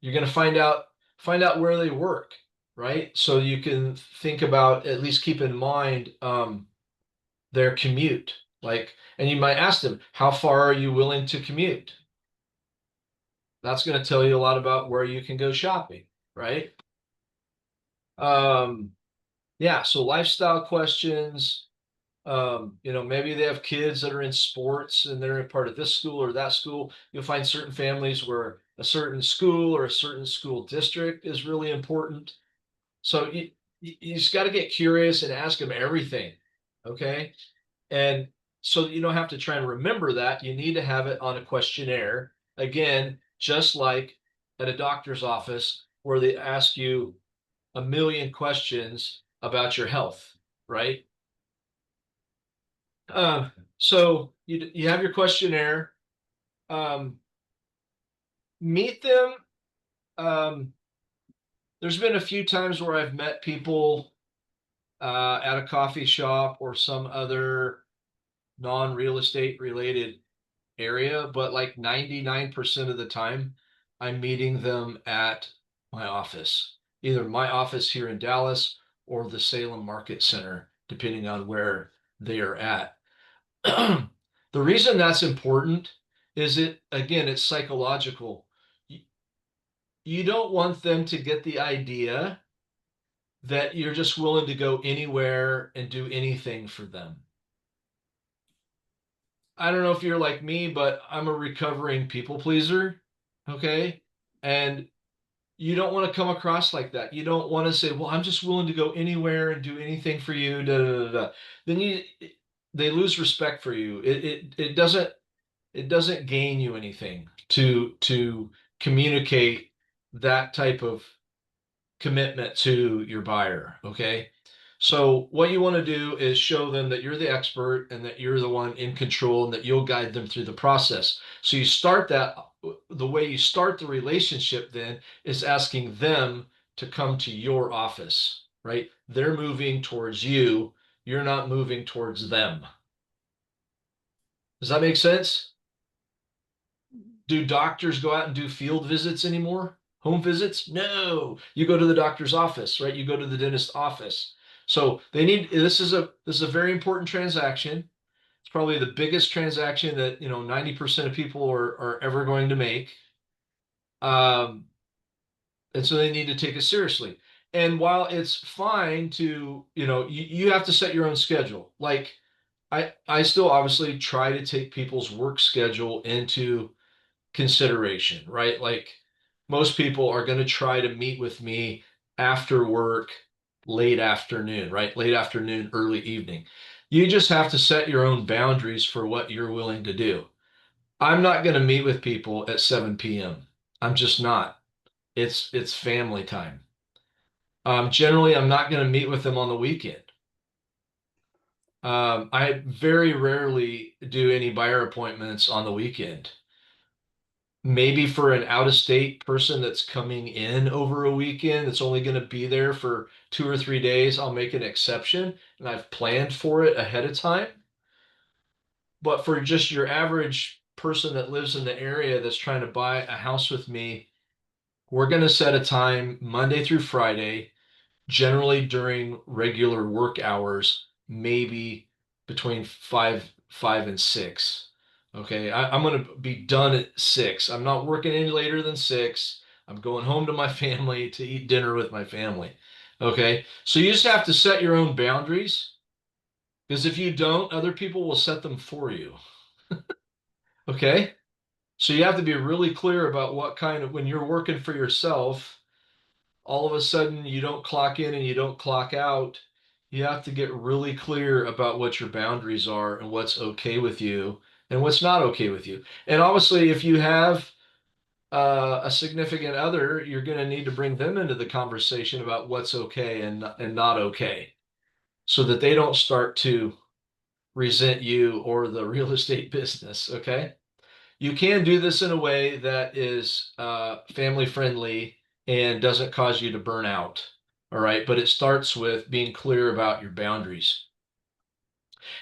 You're going to find out where they work, right? So you can think about, at least keep in mind, their commute. And you might ask them, how far are you willing to commute? That's going to tell you a lot about where you can go shopping, right? Yeah, so lifestyle questions. Maybe they have kids that are in sports and they're a part of this school or that school. You'll find certain families where a certain school or a certain school district is really important. So you just got to get curious and ask them everything. Okay. And so you don't have to try and remember that. You need to have it on a questionnaire. Again, just like at a doctor's office where they ask you a million questions about your health, right? So you have your questionnaire. Meet them. There's been a few times where I've met people at a coffee shop or some other non-real estate related area, but like 99% of the time, I'm meeting them at my office, either my office here in Dallas or the Salem Market Center, depending on where they are at. The reason that's important is it's psychological. You don't want them to get the idea that you're just willing to go anywhere and do anything for them. I don't know if you're like me, but I'm a recovering people pleaser. Okay. And you don't want to come across like that. You don't want to say, well, I'm just willing to go anywhere and do anything for you. Da, da, da, da. Then they lose respect for you. It doesn't gain you anything to communicate that type of commitment to your buyer. Okay. So what you want to do is show them that you're the expert and that you're the one in control and that you'll guide them through the process. So you start the way you start the relationship then is asking them to come to your office, right? They're moving towards you. You're not moving towards them. Does that make sense? Do doctors go out and do field visits anymore? Home visits? No, you go to the doctor's office, right? You go to the dentist's office. So this is a very important transaction. It's probably the biggest transaction that 90% of people are ever going to make. And so they need to take it seriously. And while it's fine to, you have to set your own schedule. Like I still obviously try to take people's work schedule into consideration, right? Like most people are going to try to meet with me after work, late afternoon, right? Late afternoon, early evening. You just have to set your own boundaries for what you're willing to do. I'm not going to meet with people at 7 p.m. I'm just not. It's family time. Generally, I'm not going to meet with them on the weekend. I very rarely do any buyer appointments on the weekend. Maybe for an out-of-state person that's coming in over a weekend, that's only going to be there for 2 or 3 days, I'll make an exception, and I've planned for it ahead of time. But for just your average person that lives in the area that's trying to buy a house with me, we're going to set a time Monday through Friday, generally during regular work hours, maybe between five and 6. Okay, I'm going to be done at 6. I'm not working any later than 6. I'm going home to my family to eat dinner with my family. Okay, so you just have to set your own boundaries, because if you don't, other people will set them for you. Okay, so you have to be really clear about what kind of, when you're working for yourself, all of a sudden you don't clock in and you don't clock out. You have to get really clear about what your boundaries are and what's okay with you and what's not okay with you. And obviously, if you have a significant other, you're going to need to bring them into the conversation about what's okay and not okay, so that they don't start to resent you or the real estate business. Okay. You can do this in a way that is family friendly and doesn't cause you to burn out. All right. But it starts with being clear about your boundaries.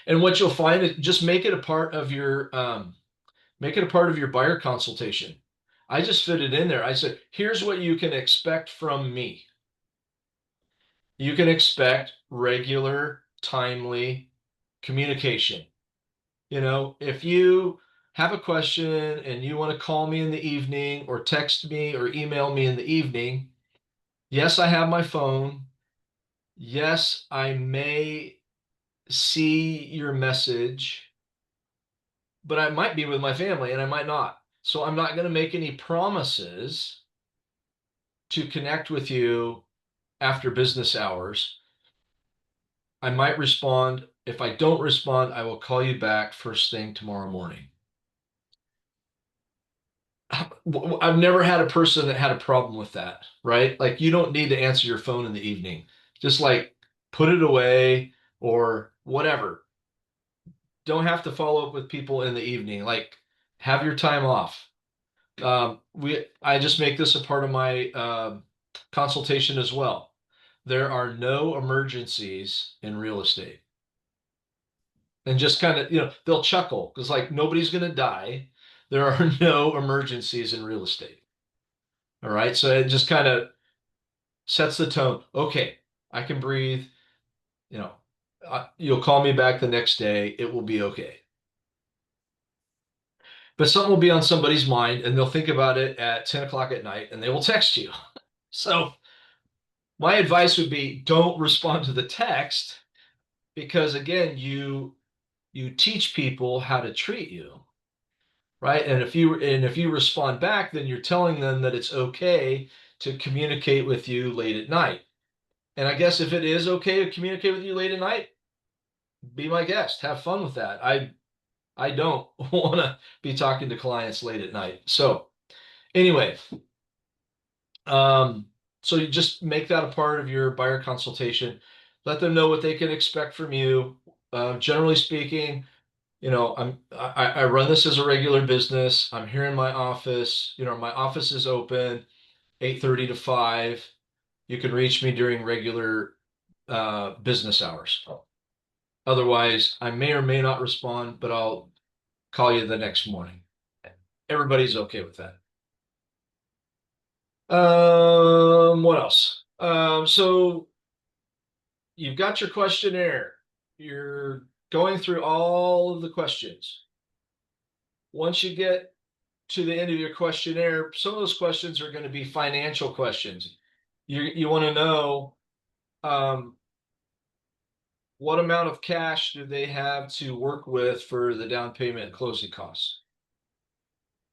And what you'll find is just make it a part of your buyer consultation. I just fit it in there. I said, here's what you can expect from me. You can expect regular, timely communication. If you have a question and you want to call me in the evening or text me or email me in the evening, yes, I have my phone. Yes, I may see your message, but I might be with my family and I might not. So I'm not going to make any promises to connect with you after business hours. I might respond. If I don't respond, I will call you back first thing tomorrow morning. I've never had a person that had a problem with that, right? Like, you don't need to answer your phone in the evening. Just like put it away or whatever. Don't have to follow up with people in the evening. Like, have your time off. I just make this a part of my consultation as well. There are no emergencies in real estate. And just kind of, they'll chuckle because, like, nobody's going to die. There are no emergencies in real estate. All right. So it just kind of sets the tone. Okay, I can breathe. You'll call me back the next day. It will be okay. But something will be on somebody's mind and they'll think about it at 10 o'clock at night and they will text you. So my advice would be, don't respond to the text, because again, you teach people how to treat you. Right. And if you respond back, then you're telling them that it's okay to communicate with you late at night. And I guess if it is okay to communicate with you late at night, be my guest. Have fun with that. I don't want to be talking to clients late at night. So anyway, so you just make that a part of your buyer consultation. Let them know what they can expect from you. Generally speaking, I run this as a regular business. I'm here in my office. My office is open 8:30 to 5. You can reach me during regular business hours. Otherwise, I may or may not respond, but I'll call you the next morning. Everybody's okay with that. What else? So you've got your questionnaire. You're going through all of the questions. Once you get to the end of your questionnaire, some of those questions are going to be financial questions. You want to know what amount of cash do they have to work with for the down payment and closing costs.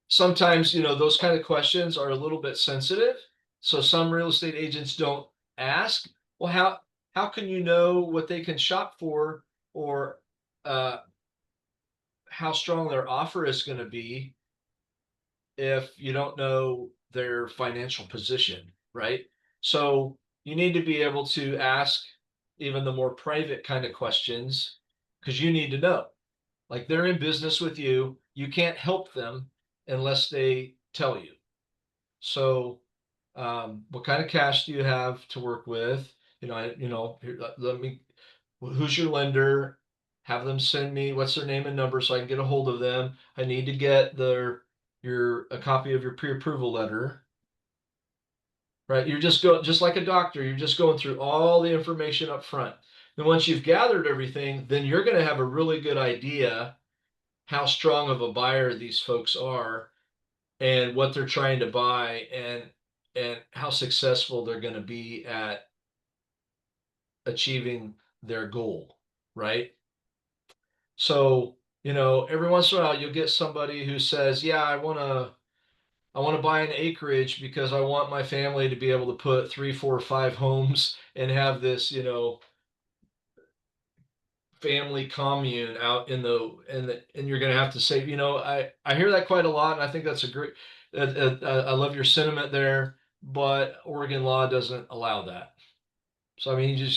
Sometimes, those kind of questions are a little bit sensitive. So some real estate agents don't ask, well, how can you know what they can shop for, or how strong their offer is going to be if you don't know their financial position, right? So you need to be able to ask even the more private kind of questions because you need to know. Like they're in business with you, you can't help them unless they tell you. So, what kind of cash do you have to work with? Here, let me, who's your lender? Have them send me what's their name and number so I can get a hold of them. I need to get a copy of your pre-approval letter. Right? Just like a doctor, you're just going through all the information up front. And once you've gathered everything, then you're going to have a really good idea how strong of a buyer these folks are and what they're trying to buy and how successful they're going to be at achieving their goal, right? So, every once in a while you'll get somebody who says, "Yeah, I want to buy an acreage because I want my family to be able to put 3, 4, 5 homes and have this, family commune out and you're going to have to say, I hear that quite a lot, and I think that's a great. I love your sentiment there, but Oregon law doesn't allow that. So I mean, you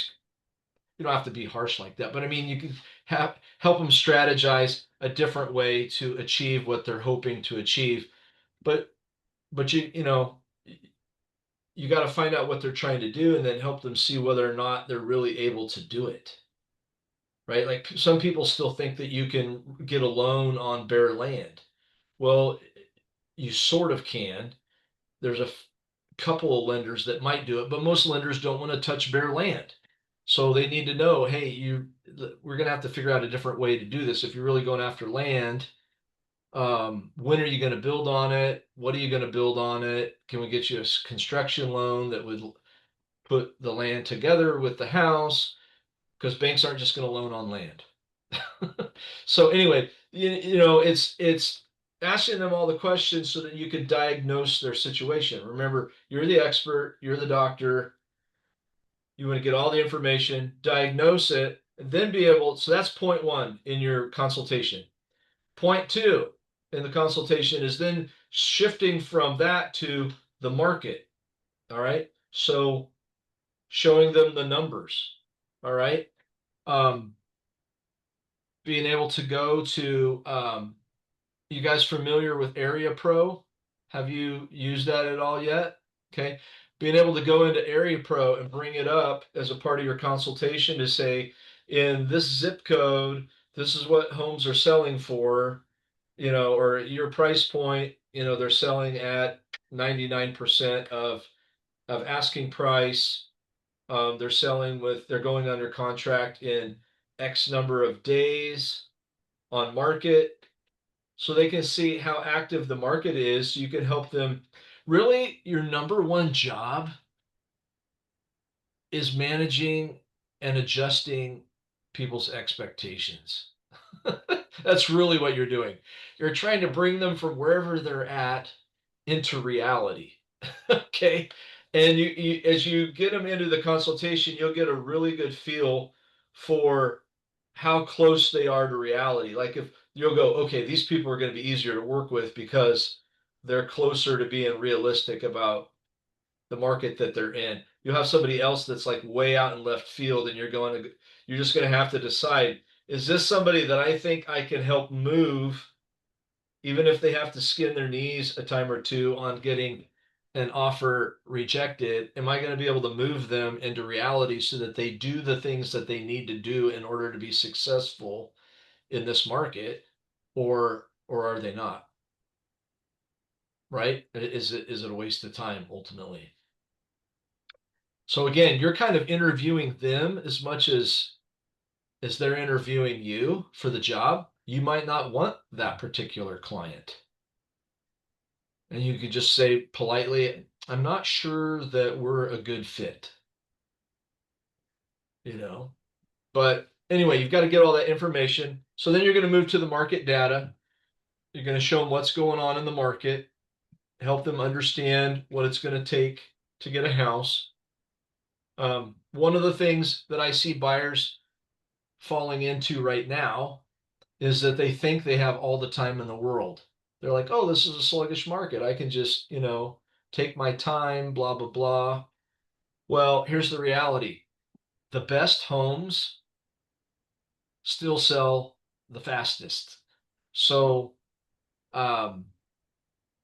don't have to be harsh like that, but I mean, you can help them strategize a different way to achieve what they're hoping to achieve, but you got to find out what they're trying to do and then help them see whether or not they're really able to do it. Right? Like some people still think that you can get a loan on bare land. Well, you sort of can. There's a couple of lenders that might do it, but most lenders don't want to touch bare land. So they need to know, hey, we're going to have to figure out a different way to do this. If you're really going after land, when are you going to build on it? What are you going to build on it? Can we get you a construction loan that would put the land together with the house? Because banks aren't just going to loan on land. So anyway, it's asking them all the questions so that you can diagnose their situation. Remember, you're the expert, you're the doctor. You want to get all the information, diagnose it, and then be able. So that's point 1 in your consultation. Point 2 in the consultation is then shifting from that to the market. All right. So showing them the numbers. All right. Being able to go to, you guys familiar with Area Pro? Have you used that at all yet? Okay. Being able to go into Area Pro and bring it up as a part of your consultation to say, in this zip code, this is what homes are selling for, or your price point, they're selling at 99% of asking price. They're going under contract in X number of days on market, so they can see how active the market is. So you can help them. Really, your number one job is managing and adjusting people's expectations. That's really what you're doing. You're trying to bring them from wherever they're at into reality. Okay. And you, as you get them into the consultation, you'll get a really good feel for how close they are to reality. Like if you'll go, okay, these people are going to be easier to work with because they're closer to being realistic about the market that they're in. You'll have somebody else that's like way out in left field, and you're just going to have to decide, is this somebody that I think I can help move, even if they have to skin their knees a time or two on getting an offer rejected? Am I going to be able to move them into reality so that they do the things that they need to do in order to be successful in this market, or are they not? Right? Is it a waste of time ultimately? So again, you're kind of interviewing them as much as they're interviewing you for the job. You might not want that particular client. And you could just say politely, I'm not sure that we're a good fit. But anyway, you've got to get all that information. So then you're going to move to the market data. You're going to show them what's going on in the market, help them understand what it's going to take to get a house. One of the things that I see buyers falling into right now is that they think they have all the time in the world. They're like, oh, this is a sluggish market. I can just, take my time, blah, blah, blah. Well, here's the reality. The best homes still sell the fastest. So,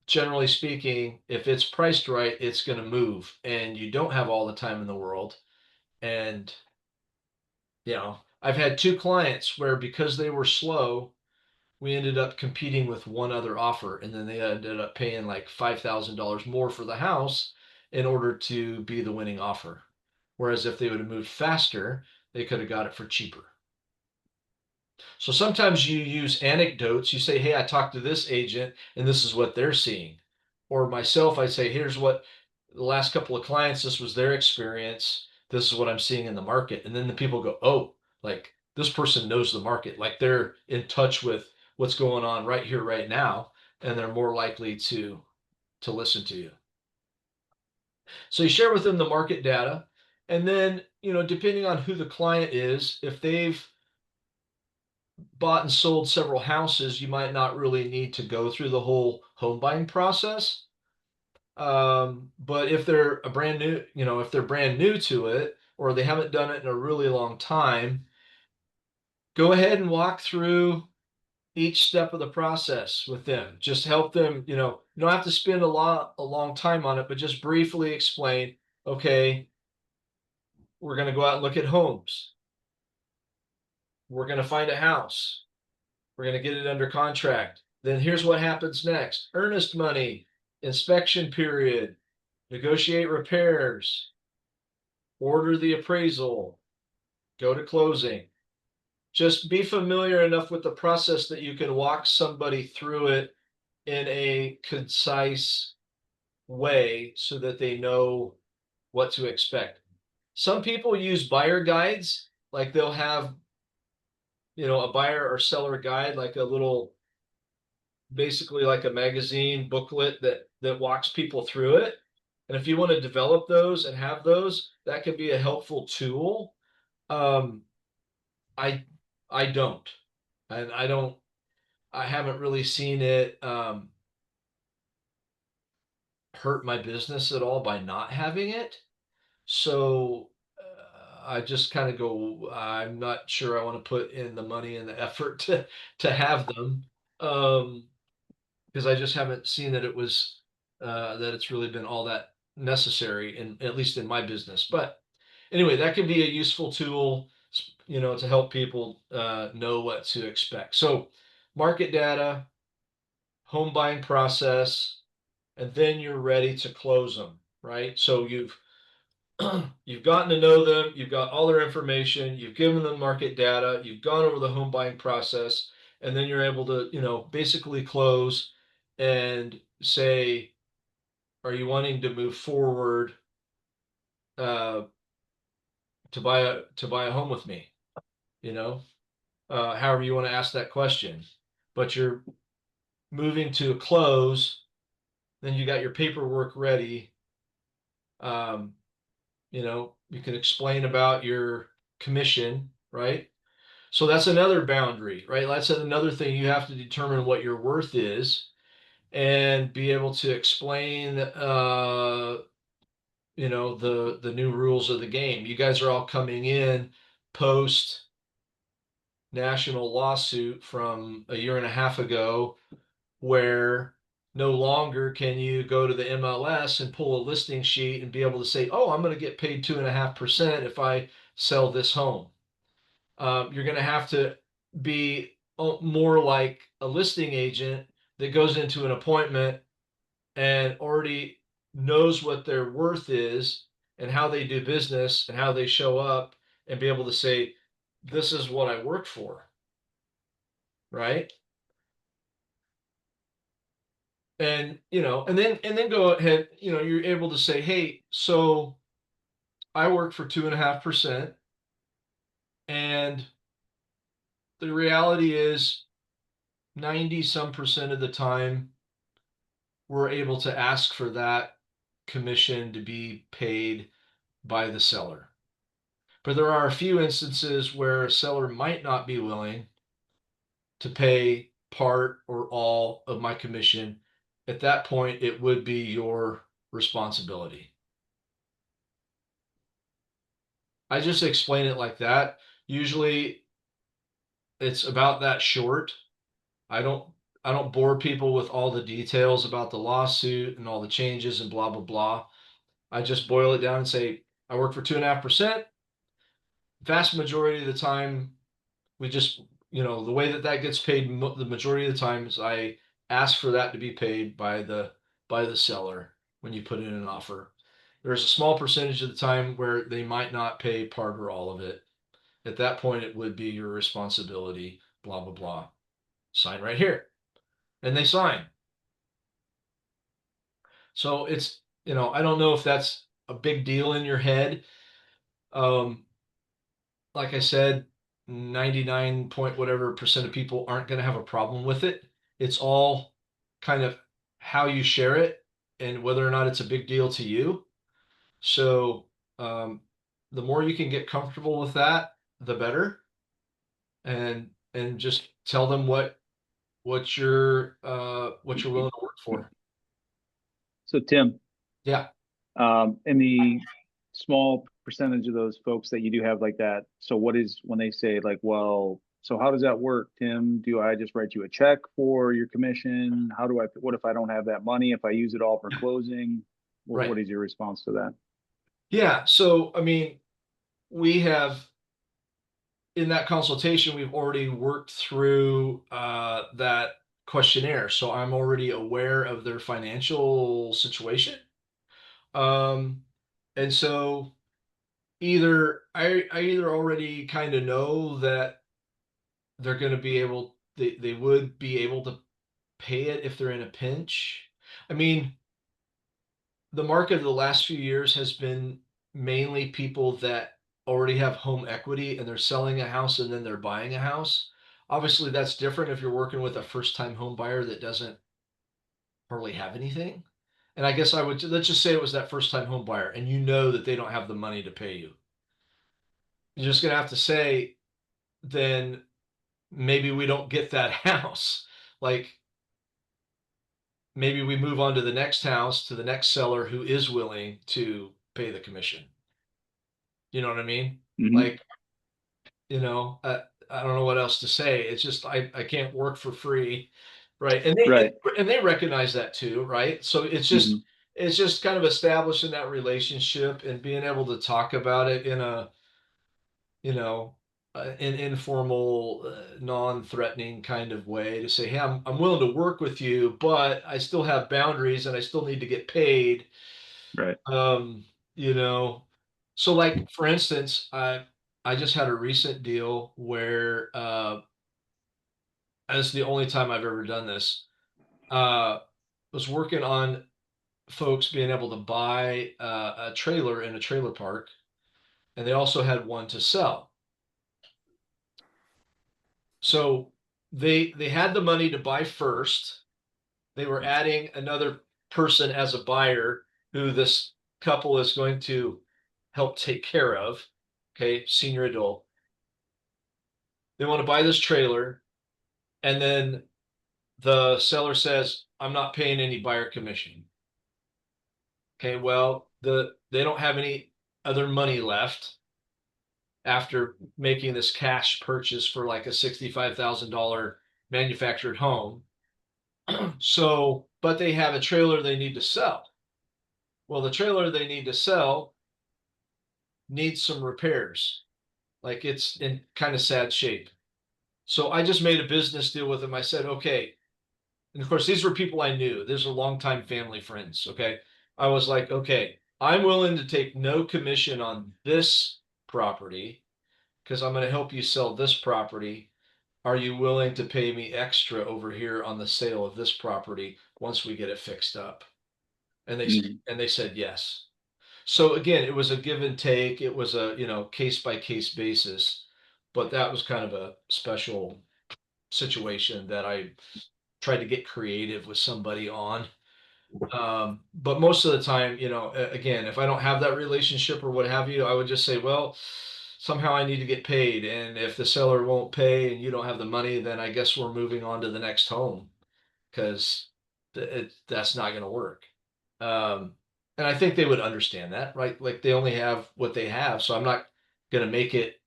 generally speaking, if it's priced right, it's going to move, and you don't have all the time in the world. And, I've had 2 clients where because they were slow, we ended up competing with one other offer, and then they ended up paying like $5,000 more for the house in order to be the winning offer. Whereas if they would have moved faster, they could have got it for cheaper. So sometimes you use anecdotes. You say, hey, I talked to this agent and this is what they're seeing. Or myself, I say, here's what the last couple of clients, this was their experience. This is what I'm seeing in the market. And then the people go, oh, like this person knows the market. Like they're in touch with what's going on right here, right now. And they're more likely to listen to you. So you share with them the market data. And then, depending on who the client is, if they've bought and sold several houses, you might not really need to go through the whole home buying process. But if they're if they're brand new to it, or they haven't done it in a really long time, go ahead and walk through each step of the process with them. Just help them, you don't have to spend a long time on it, but just briefly explain, okay, we're going to go out and look at homes. We're going to find a house. We're going to get it under contract. Then here's what happens next. Earnest money, inspection period, negotiate repairs, order the appraisal, go to closing. Just be familiar enough with the process that you can walk somebody through it in a concise way so that they know what to expect. Some people use buyer guides, like they'll have, a buyer or seller guide, like a little, basically like a magazine booklet that walks people through it. And if you want to develop those and have those, that can be a helpful tool. I don't, and I haven't really seen it hurt my business at all by not having it. So I just kind of go, I'm not sure I want to put in the money and the effort to have them. Because I just haven't seen that that it's really been all that necessary, at least in my business. But anyway, that can be a useful tool, to help people know what to expect. So market data, home buying process, and then you're ready to close them, right? So you've gotten to know them, you've got all their information, you've given them market data, you've gone over the home buying process, and then you're able to, basically close and say, are you wanting to move forward to buy a home with me? However you want to ask that question, but you're moving to a close, then you got your paperwork ready. You can explain about your commission, right? So that's another boundary, right? That's another thing. You have to determine what your worth is and be able to explain, the new rules of the game. You guys are all coming in post national lawsuit from a year and a half ago, where no longer can you go to the MLS and pull a listing sheet and be able to say, oh, I'm going to get paid 2.5% if I sell this home. You're going to have to be more like a listing agent that goes into an appointment and already knows what their worth is and how they do business and how they show up, and be able to say, this is what I work for, right? And then go ahead, you're able to say, hey, so I work for 2.5%, and the reality is 90% of the time we're able to ask for that commission to be paid by the seller. But there are a few instances where a seller might not be willing to pay part or all of my commission. At that point, it would be your responsibility. I just explain it like that. Usually it's about that short. I don't bore people with all the details about the lawsuit and all the changes and blah blah blah. I just boil it down and say I work for 2.5%. Vast majority of the time, we just, the way that gets paid the majority of the times I ask for that to be paid by the seller when you put in an offer. There's a small percentage of the time where they might not pay part or all of it. At that point, it would be your responsibility, blah blah blah. Sign right here. And they sign. So it's, I don't know if that's a big deal in your head. Like I said, 99 point whatever percent of people aren't going to have a problem with it. It's all kind of how you share it and whether or not it's a big deal to you. So the more you can get comfortable with that, the better. And just tell them what you're willing to work for. So Tim, Yeah. in the small percentage of those folks that you do have like that, so what is when they say like, well, so how does that work, Tim? Do I just write you a check for your commission? What if I don't have that money? If I use it all for closing, Right. What is your response to that? Yeah. So, I mean, we have in that consultation, we've already worked through that questionnaire. So I'm already aware of their financial situation. And so I either already kind of know that they're going to be able, they would be able to pay it if they're in a pinch. I mean, the market of the last few years has been mainly people that already have home equity and they're selling a house and then they're buying a house. Obviously, that's different if you're working with a first-time home buyer that doesn't hardly have anything. And I guess let's just say it was that first-time home buyer and you know that they don't have the money to pay you. You're just gonna have to say, then maybe we don't get that house. Like maybe we move on to the next house, to the next seller who is willing to pay the commission. You know what I mean? Mhm. Like, I don't know what else to say. It's just I can't work for free, right? And Right. they recognize that too, right? So it's just it's just kind of establishing that relationship and being able to talk about it in a an informal, non-threatening kind of way to say, hey, I'm willing to work with you, but I still have boundaries and I still need to get paid. Right. You know, so like for instance, I just had a recent deal where this is the only time I've ever done this. Was working on folks being able to buy a trailer in a trailer park, and they also had one to sell. So they had the money to buy first. They were adding another person as a buyer who this couple is going to help take care of. Okay, senior adult. They want to buy this trailer, and then the seller says, I'm not paying any buyer commission. Okay, well, they don't have any other money left after making this cash purchase for like a $65,000 manufactured home. So, but they have a trailer they need to sell. Well, the trailer they need to sell needs some repairs. Like it's in kind of sad shape. So I just made a business deal with them. I said, okay. And of course, these were people I knew. These are longtime family friends. Okay. I was like, okay, I'm willing to take no commission on this property because I'm going to help you sell this property. Are you willing to pay me extra over here on the sale of this property once we get it fixed up? And they said yes. So again, it was a give and take. It was a, case by case basis, but that was kind of a special situation that I tried to get creative with somebody on. But most of the time, again, if I don't have that relationship or what have you, I would just say, well, somehow I need to get paid. And if the seller won't pay and you don't have the money, then I guess we're moving on to the next home because that's not going to work. And I think they would understand that, right? Like they only have what they have. So I'm not going to make it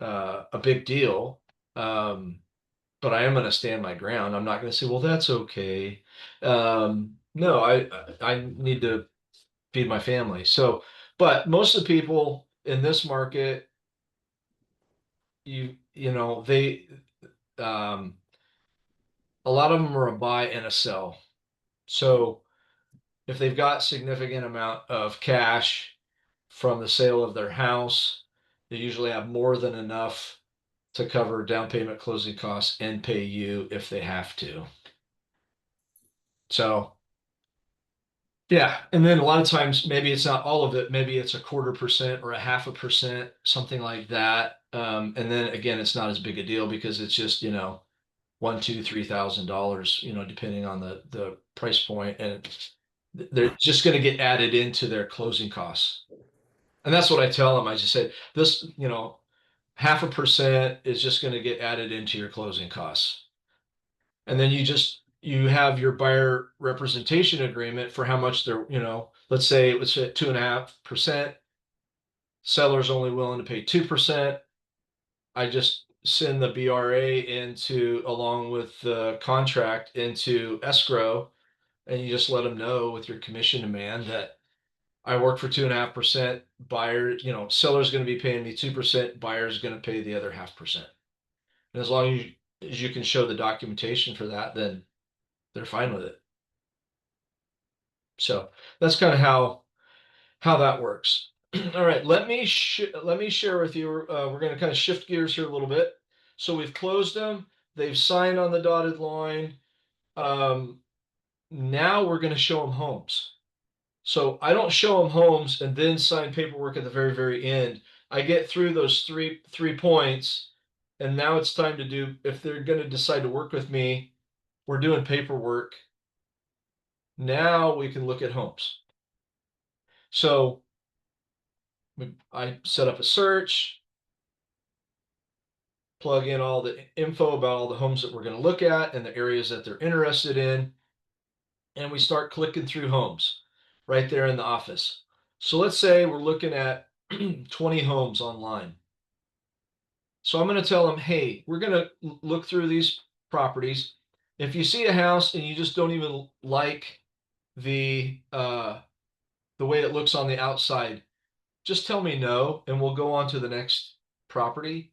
a big deal. But I am going to stand my ground. I'm not going to say, well, that's okay. No, I need to feed my family. So, but most of the people in this market, you know, um, a lot of them are a buy and a sell. So if they've got significant amount of cash from the sale of their house, they usually have more than enough to cover down payment, closing costs, and pay you if they have to. So yeah, and then a lot of times maybe it's not all of it, maybe it's 1/4% or 1/2%, something like that. And then again, it's not as big a deal because it's just, you know, $1, $2, $3,000, you know, depending on the price point, and they're just going to get added into their closing costs. And that's what I tell them. I just said this, you know, 1/2% is just going to get added into your closing costs. And then you have your buyer representation agreement for how much they're, you know, let's say it was at 2.5%. Seller's only willing to pay 2%. I just send the BRA into, along with the contract, into escrow, and you just let them know with your commission demand that I work for 2.5%. Buyer, you know, seller's going to be paying me 2%. Buyer's going to pay the other 1/2%. And as long as you can show the documentation for that, then they're fine with it. So that's kind of how that works. All right, let me share with you. We're going to kind of shift gears here a little bit. So we've closed them. They've signed on the dotted line. Now we're going to show them homes. So I don't show them homes and then sign paperwork at the very, very end. I get through those three points, and now it's time to do, if they're going to decide to work with me, we're doing paperwork. Now we can look at homes. So I set up a search, plug in all the info about all the homes that we're going to look at and the areas that they're interested in, and we start clicking through homes right there in the office. So let's say we're looking at 20 homes online. So I'm going to tell them, hey, we're going to look through these properties. If you see a house and you just don't even like the way it looks on the outside, just tell me no, and we'll go on to the next property.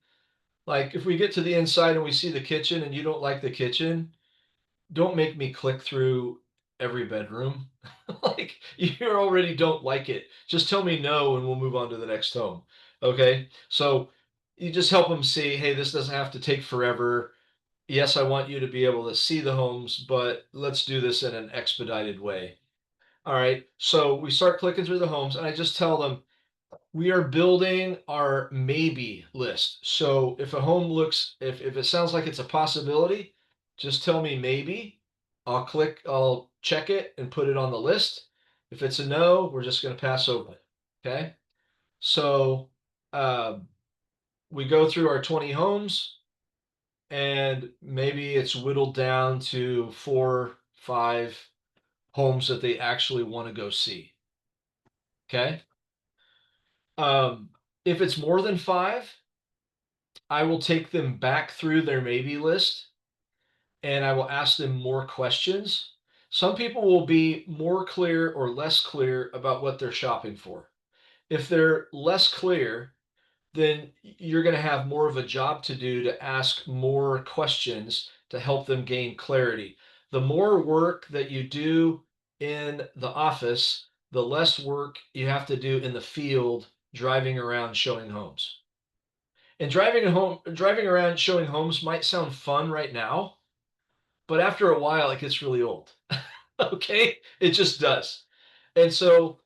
Like if we get to the inside and we see the kitchen and you don't like the kitchen, don't make me click through every bedroom. Like you already don't like it. Just tell me no and we'll move on to the next home. Okay. So you just help them see, hey, this doesn't have to take forever. Yes, I want you to be able to see the homes, but let's do this in an expedited way. All right. So we start clicking through the homes and I just tell them, we are building our maybe list. So if a home looks, if it sounds like it's a possibility, just tell me maybe. I'll check it and put it on the list. If it's a no, we're just going to pass over it. Okay. So we go through our 20 homes and maybe it's whittled down to 4, 5 homes that they actually want to go see. Okay. If it's more than 5, I will take them back through their maybe list and I will ask them more questions. Some people will be more clear or less clear about what they're shopping for. If they're less clear, then you're going to have more of a job to do to ask more questions to help them gain clarity. The more work that you do in the office, the less work you have to do in the field driving around showing homes. And driving around showing homes might sound fun right now, but after a while it gets really old. Okay, it just does. And so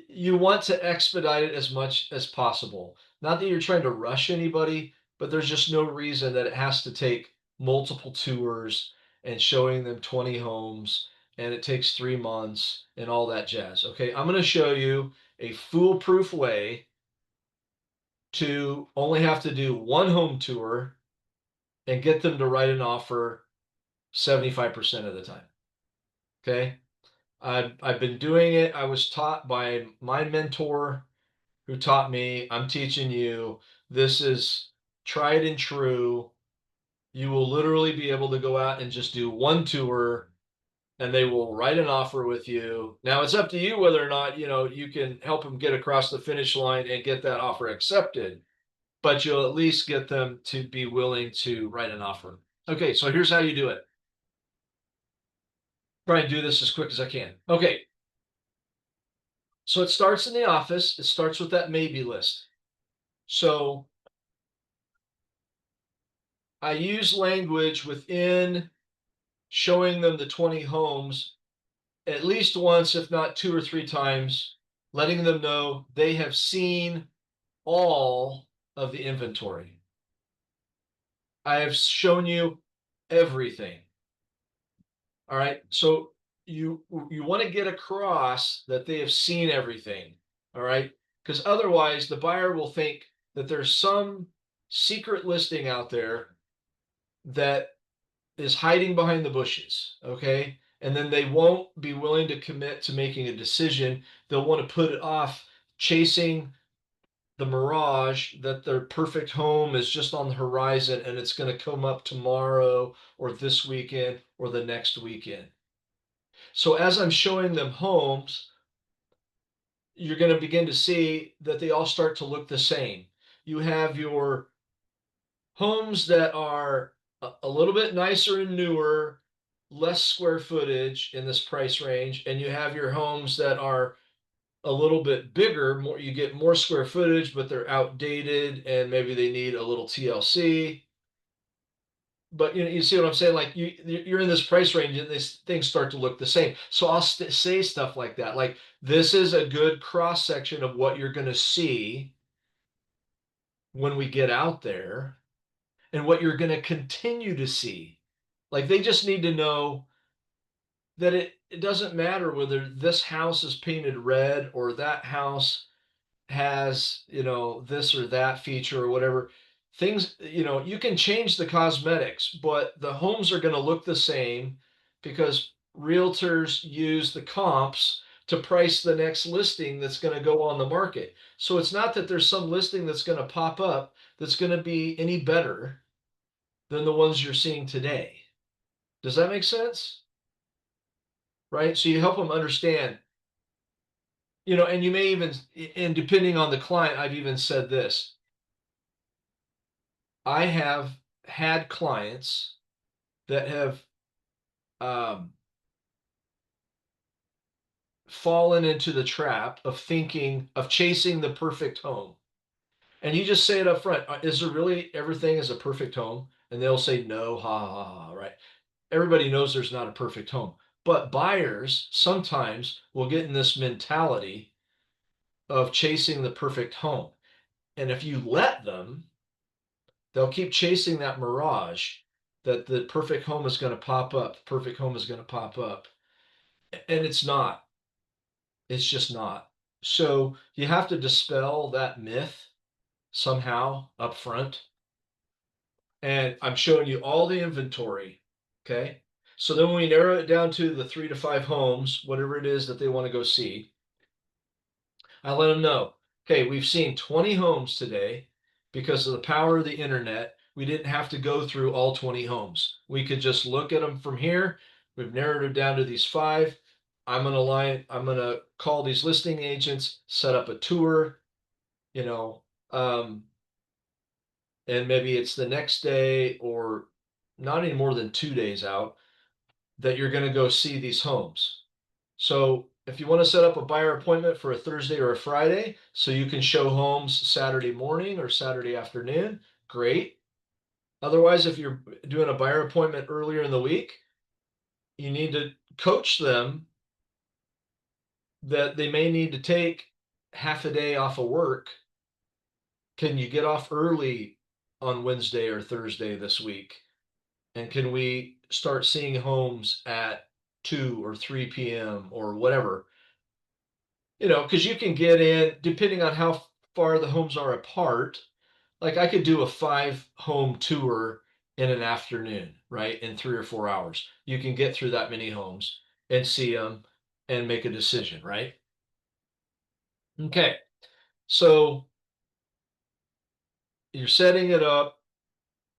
you want to expedite it as much as possible. Not that you're trying to rush anybody, but there's just no reason that it has to take multiple tours and showing them 20 homes and it takes 3 months and all that jazz. Okay, I'm going to show you a foolproof way to only have to do one home tour and get them to write an offer 75% of the time. Okay. I've been doing it. I was taught by my mentor who taught me. I'm teaching you. This is tried and true. You will literally be able to go out and just do one tour and they will write an offer with you. Now it's up to you whether or not, you can help them get across the finish line and get that offer accepted, but you'll at least get them to be willing to write an offer. Okay, so here's how you do it. Try and do this as quick as I can. Okay. So it starts in the office. It starts with that maybe list. So I use language within showing them the 20 homes at least once, if not 2 or 3 times, letting them know they have seen all of the inventory. I have shown you everything. All right. So you want to get across that they have seen everything. All right. Because otherwise the buyer will think that there's some secret listing out there that is hiding behind the bushes. Okay. And then they won't be willing to commit to making a decision. They'll want to put it off chasing the mirage that their perfect home is just on the horizon and it's going to come up tomorrow or this weekend or the next weekend. So as I'm showing them homes, you're going to begin to see that they all start to look the same. You have your homes that are a little bit nicer and newer, less square footage in this price range, and you have your homes that are a little bit bigger, more, you get more square footage, but they're outdated and maybe they need a little TLC. But you see what I'm saying? Like you're in this price range and these things start to look the same. So I'll say stuff like that. Like this is a good cross section of what you're going to see when we get out there and what you're going to continue to see. Like they just need to know that it doesn't matter whether this house is painted red or that house has, this or that feature or whatever. Things, you can change the cosmetics, but the homes are going to look the same because realtors use the comps to price the next listing that's going to go on the market. So it's not that there's some listing that's going to pop up that's going to be any better than the ones you're seeing today. Does that make sense? Right? So you help them understand, and you may even, and depending on the client, I've even said this. I have had clients that have fallen into the trap of thinking of chasing the perfect home. And you just say it up front. Is there really everything is a perfect home? And they'll say no, ha ha ha, right? Everybody knows there's not a perfect home. But buyers sometimes will get in this mentality of chasing the perfect home. And if you let them, they'll keep chasing that mirage that the perfect home is going to pop up. The perfect home is going to pop up. And it's not. It's just not. So you have to dispel that myth somehow up front. And I'm showing you all the inventory. Okay. So then when we narrow it down to the 3 to 5 homes, whatever it is that they want to go see, I let them know, okay, we've seen 20 homes today because of the power of the internet. We didn't have to go through all 20 homes. We could just look at them from here. We've narrowed it down to these 5. I'm going to call these listing agents, set up a tour, and maybe it's the next day or not any more than 2 days out that you're going to go see these homes. So if you want to set up a buyer appointment for a Thursday or a Friday, so you can show homes Saturday morning or Saturday afternoon, great. Otherwise, if you're doing a buyer appointment earlier in the week, you need to coach them that they may need to take half a day off of work. Can you get off early on Wednesday or Thursday this week? And can we start seeing homes at 2 or 3 p.m. or whatever? Because you can get in, depending on how far the homes are apart, like I could do a 5-home tour in an afternoon, right? In 3 or 4 hours. You can get through that many homes and see them and make a decision, right? Okay. So you're setting it up.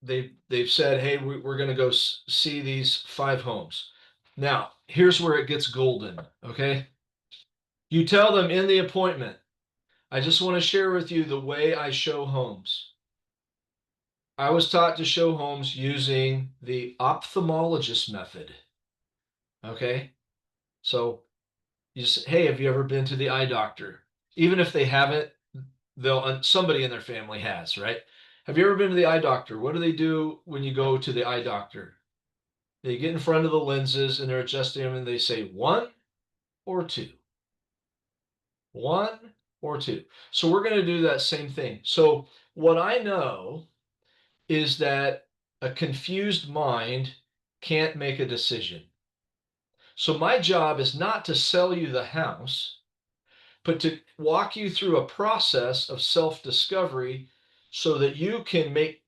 They've said, hey, we're going to go see these 5 homes. Now, here's where it gets golden, okay? You tell them in the appointment, I just want to share with you the way I show homes. I was taught to show homes using the ophthalmologist method. Okay? So you say, hey, have you ever been to the eye doctor? Even if they haven't, somebody in their family has, right? Have you ever been to the eye doctor? What do they do when you go to the eye doctor? They get in front of the lenses and they're adjusting them and they say 1 or 2. 1 or 2. So we're going to do that same thing. So what I know is that a confused mind can't make a decision. So my job is not to sell you the house, but to walk you through a process of self-discovery so that you can make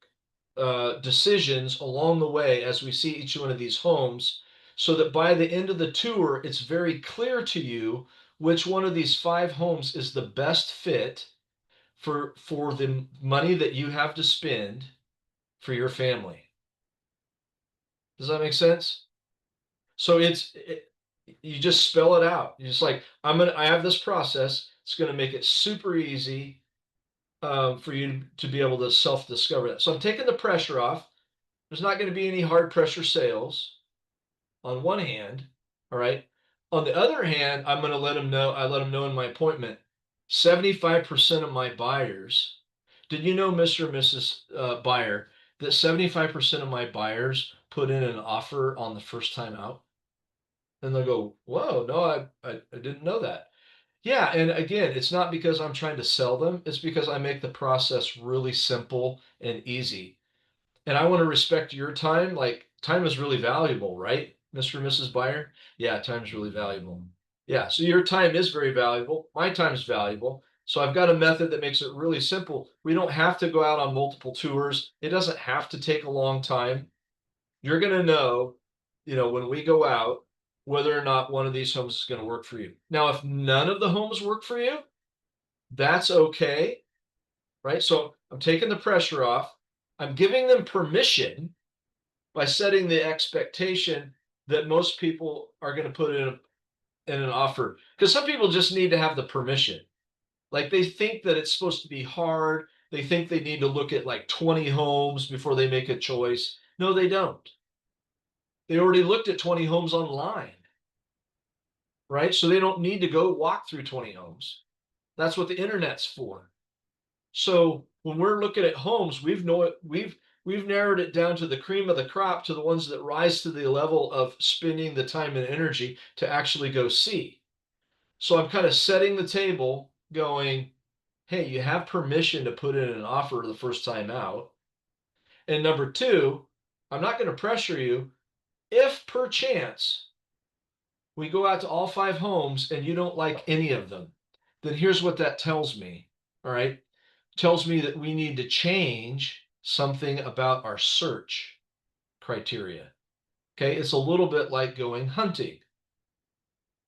decisions along the way as we see each one of these homes, so that by the end of the tour, it's very clear to you which one of these 5 homes is the best fit for the money that you have to spend for your family. Does that make sense? So you just spell it out. You're just like, I have this process. It's going to make it super easy for you to be able to self-discover that. So I'm taking the pressure off. There's not going to be any hard pressure sales on one hand. All right. On the other hand, I'm going to let them know. I let them know in my appointment, 75% of my buyers. Did you know, Mr. and Mrs. Buyer, that 75% of my buyers put in an offer on the first time out? And they'll go, whoa, no, I didn't know that. Yeah, and again, it's not because I'm trying to sell them. It's because I make the process really simple and easy. And I want to respect your time. Like, time is really valuable, right, Mr. and Mrs. Buyer? Yeah, time is really valuable. Yeah, so your time is very valuable. My time is valuable. So I've got a method that makes it really simple. We don't have to go out on multiple tours. It doesn't have to take a long time. You're going to know, when we go out, whether or not one of these homes is going to work for you. Now, if none of the homes work for you, that's okay, right? So I'm taking the pressure off. I'm giving them permission by setting the expectation that most people are going to put in an offer. Because some people just need to have the permission. Like, they think that it's supposed to be hard. They think they need to look at like 20 homes before they make a choice. No, they don't. They already looked at 20 homes online, right? So they don't need to go walk through 20 homes. That's what the internet's for. So when we're looking at homes, we've narrowed it down to the cream of the crop, to the ones that rise to the level of spending the time and energy to actually go see. So I'm kind of setting the table going, hey, you have permission to put in an offer the first time out. And number 2, I'm not going to pressure you. If perchance we go out to all 5 homes and you don't like any of them, then here's what that tells me. All right. Tells me that we need to change something about our search criteria. Okay. It's a little bit like going hunting.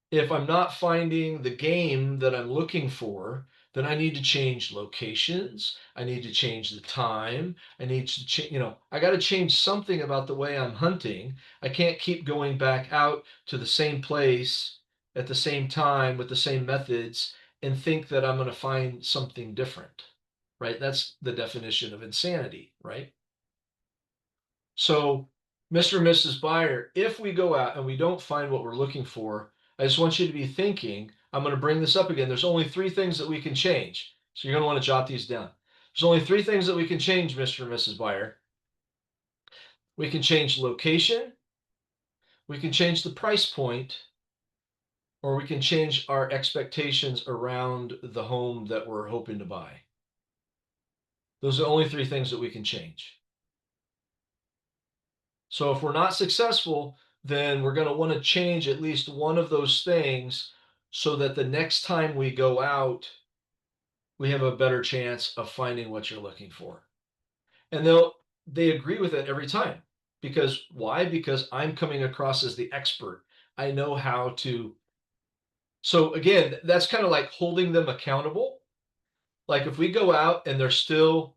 If I'm not finding the game that I'm looking for, then I need to change locations. I need to change the time. I need to change, I got to change something about the way I'm hunting. I can't keep going back out to the same place at the same time with the same methods and think that I'm going to find something different, right? That's the definition of insanity, right? So, Mr. and Mrs. Buyer, if we go out and we don't find what we're looking for, I just want you to be thinking, I'm going to bring this up again. There's only 3 things that we can change. So you're going to want to jot these down. There's only 3 things that we can change, Mr. and Mrs. Buyer. We can change location, we can change the price point, or we can change our expectations around the home that we're hoping to buy. Those are the only 3 things that we can change. So if we're not successful, then we're going to want to change at least one of those things so that the next time we go out, we have a better chance of finding what you're looking for. And they agree with it every time. Because why? Because I'm coming across as the expert. I know how to. So again, that's kind of like holding them accountable. Like if we go out and they're still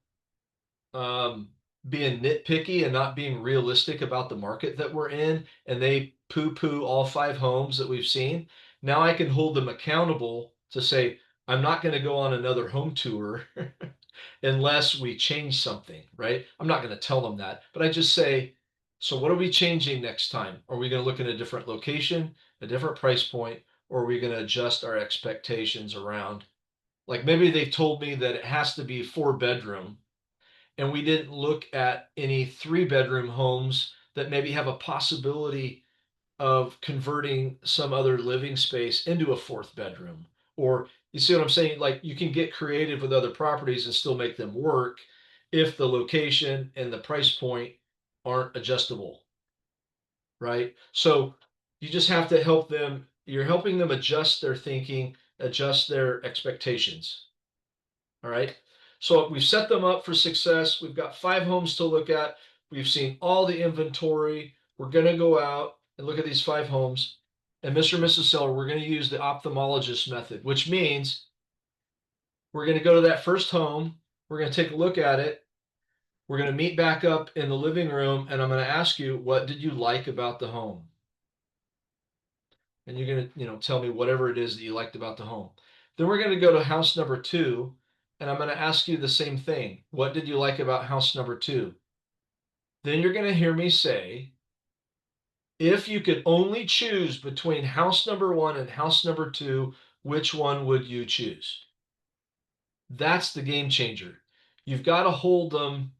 being nitpicky and not being realistic about the market that we're in, and they poo-poo all 5 homes that we've seen, now I can hold them accountable to say, I'm not going to go on another home tour unless we change something, right? I'm not going to tell them that, but I just say, so what are we changing next time? Are we going to look at a different location, a different price point, or are we going to adjust our expectations around? Like maybe they've told me that it has to be 4-bedroom, and we didn't look at any 3-bedroom homes that maybe have a possibility of converting some other living space into a 4th bedroom. Or you see what I'm saying? Like you can get creative with other properties and still make them work if the location and the price point aren't adjustable, right? So you just have to help them. You're helping them adjust their thinking, adjust their expectations. All right. So we've set them up for success. We've got 5 homes to look at. We've seen all the inventory. We're going to go out and look at these 5 homes. And Mr. and Mrs. Seller, we're going to use the ophthalmologist method, which means we're going to go to that first home. We're going to take a look at it. We're going to meet back up in the living room, and I'm going to ask you, what did you like about the home? And you're going to, tell me whatever it is that you liked about the home. Then we're going to go to house number 2, and I'm going to ask you the same thing. What did you like about house number 2? Then you're going to hear me say, if you could only choose between house number 1 and house number 2, which one would you choose? That's the game changer. You've got to hold them.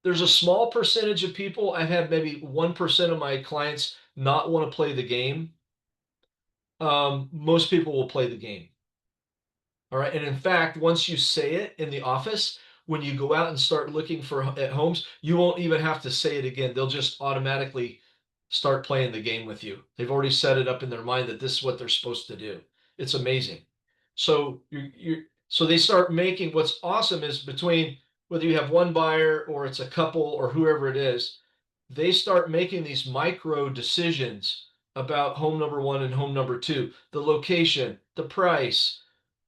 There's a small percentage of people, I've had maybe 1% of my clients not want to play the game. Most people will play the game. All right. And in fact, once you say it in the office, when you go out and start looking at homes, you won't even have to say it again. They'll just automatically start playing the game with you. They've already set it up in their mind that this is what they're supposed to do. It's amazing. So so they start making, what's awesome is between whether you have one buyer or it's a couple or whoever it is, they start making these micro decisions about home number 1 and home number 2, the location, the price,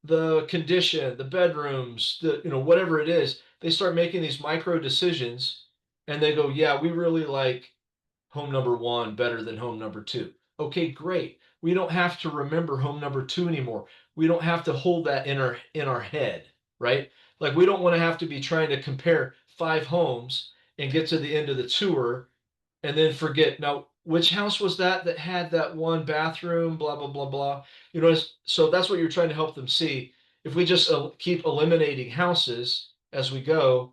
the condition, the bedrooms, whatever it is. They start making these micro decisions and they go, yeah, we really like home number 1 better than home number 2. Okay, great. We don't have to remember home number 2 anymore. We don't have to hold that in our head, right? Like we don't want to have to be trying to compare 5 homes and get to the end of the tour and then forget, now which house was that had that 1 bathroom, blah blah blah blah. So that's what you're trying to help them see. If we just keep eliminating houses as we go,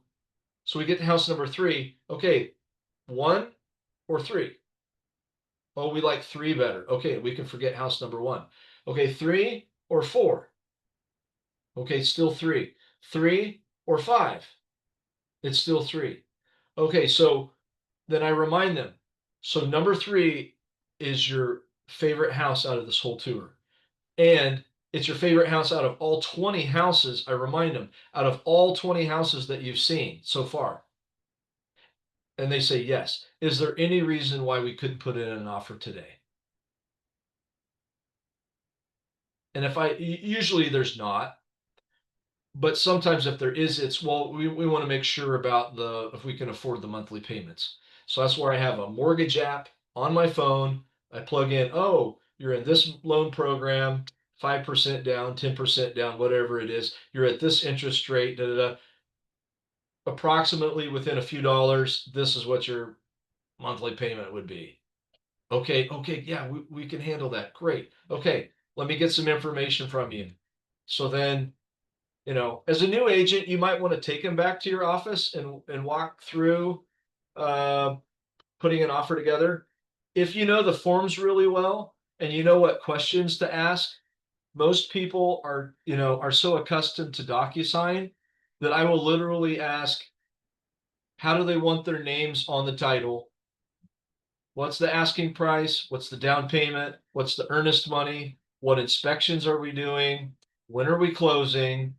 so we get to house number 3. Okay, 1 or 3? Oh, we like 3 better. Okay, we can forget house number 1. Okay, 3 or 4? Okay, still 3. 3 or 5? It's still 3. Okay, so then I remind them. So number 3 is your favorite house out of this whole tour. And it's your favorite house out of all 20 houses. I remind them, out of all 20 houses that you've seen so far. And they say, yes. Is there any reason why we couldn't put in an offer today? And usually there's not. But sometimes if there is, it's, well, we want to make sure about if we can afford the monthly payments. So that's where I have a mortgage app on my phone. I plug in, oh, you're in this loan program, 5% down, 10% down, whatever it is. You're at this interest rate, da, da, da. Approximately within a few dollars, this is what your monthly payment would be. Okay, yeah, we can handle that. Great. Okay, let me get some information from you. So then, as a new agent, you might want to take them back to your office and walk through putting an offer together. If you know the forms really well and you know what questions to ask, most people are so accustomed to DocuSign that I will literally ask, how do they want their names on the title? What's the asking price? What's the down payment? What's the earnest money? What inspections are we doing? When are we closing?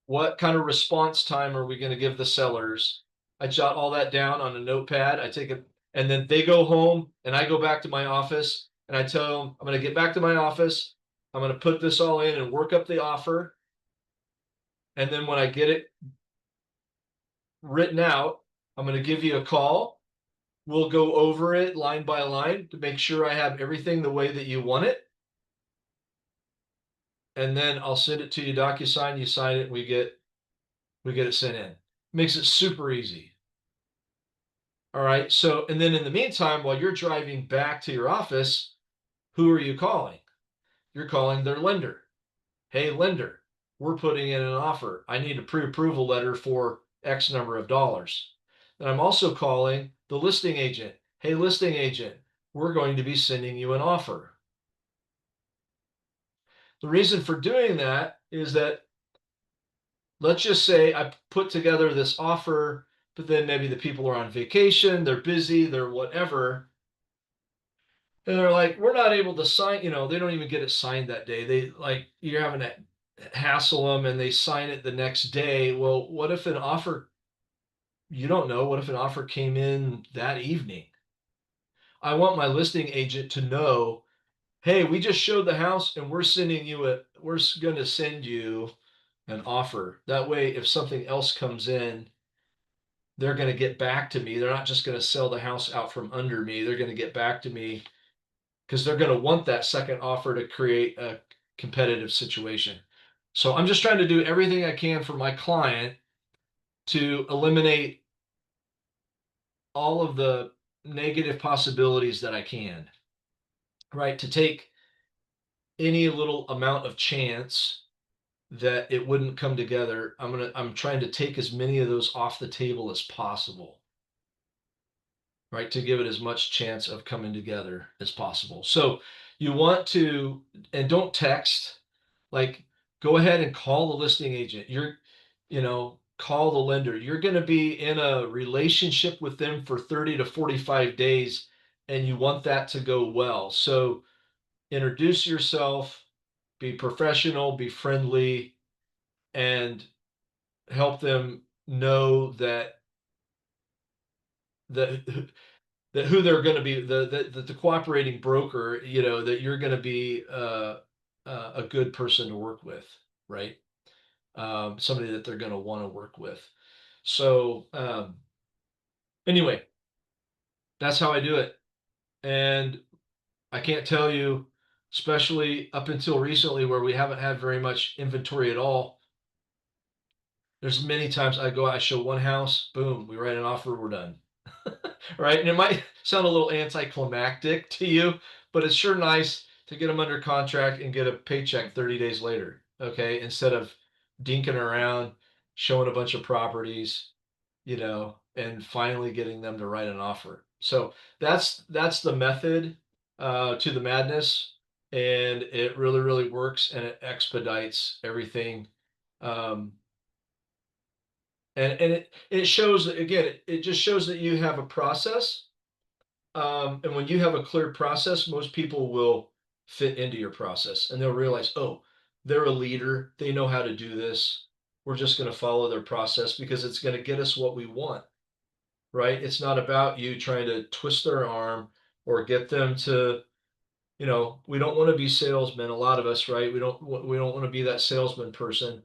what kind of response time are we going to give the sellers? I jot all that down on a notepad. I take it, and then they go home, and I go back to my office, and I tell them I'm going to get back to my office. I'm going to put this all in and work up the offer. And then when I get it written out, I'm going to give you a call. We'll go over it line by line to make sure I have everything the way that you want it. And then I'll send it to you, DocuSign, you sign it, we get it sent in. Makes it super easy. All right. So, and then in the meantime, while you're driving back to your office, who are you calling? You're calling their lender. Hey, lender, we're putting in an offer. I need a pre-approval letter for X number of dollars. And I'm also calling the listing agent. Hey, listing agent, we're going to be sending you an offer. The reason for doing that is that, let's just say I put together this offer, but then maybe the people are on vacation, they're busy, they're whatever. And they're like, we're not able to sign, they don't even get it signed that day. They like, you're having to hassle them and they sign it the next day. Well, what if an offer, you don't know, what if an offer came in that evening? I want my listing agent to know, hey, we just showed the house and we're going to send you an offer. That way, if something else comes in, they're going to get back to me. They're not just going to sell the house out from under me. They're going to get back to me because they're going to want that second offer to create a competitive situation. So I'm just trying to do everything I can for my client to eliminate all of the negative possibilities that I can, right? To take any little amount of chance that it wouldn't come together. I'm trying to take as many of those off the table as possible, right? To give it as much chance of coming together as possible. So you want to, and don't text, like go ahead and call the listing agent. Call the lender. You're going to be in a relationship with them for 30 to 45 days, and you want that to go well. So introduce yourself, be professional, be friendly, and help them know that who they're going to be, the cooperating broker, that you're going to be a good person to work with, right? Somebody that they're going to want to work with. So anyway, that's how I do it. And I can't tell you, especially up until recently where we haven't had very much inventory at all. There's many times I show one house, boom, we write an offer, we're done. Right? And it might sound a little anticlimactic to you, but it's sure nice to get them under contract and get a paycheck 30 days later. Okay. Instead of dinking around, showing a bunch of properties, and finally getting them to write an offer. So that's the method to the madness. And it really, really works, and it expedites everything. And it shows that, again, it just shows that you have a process. And when you have a clear process, most people will fit into your process and they'll realize, oh, they're a leader. They know how to do this. We're just going to follow their process because it's going to get us what we want, right? It's not about you trying to twist their arm or get them to, we don't want to be salesmen. A lot of us, right? We don't want to be that salesman person.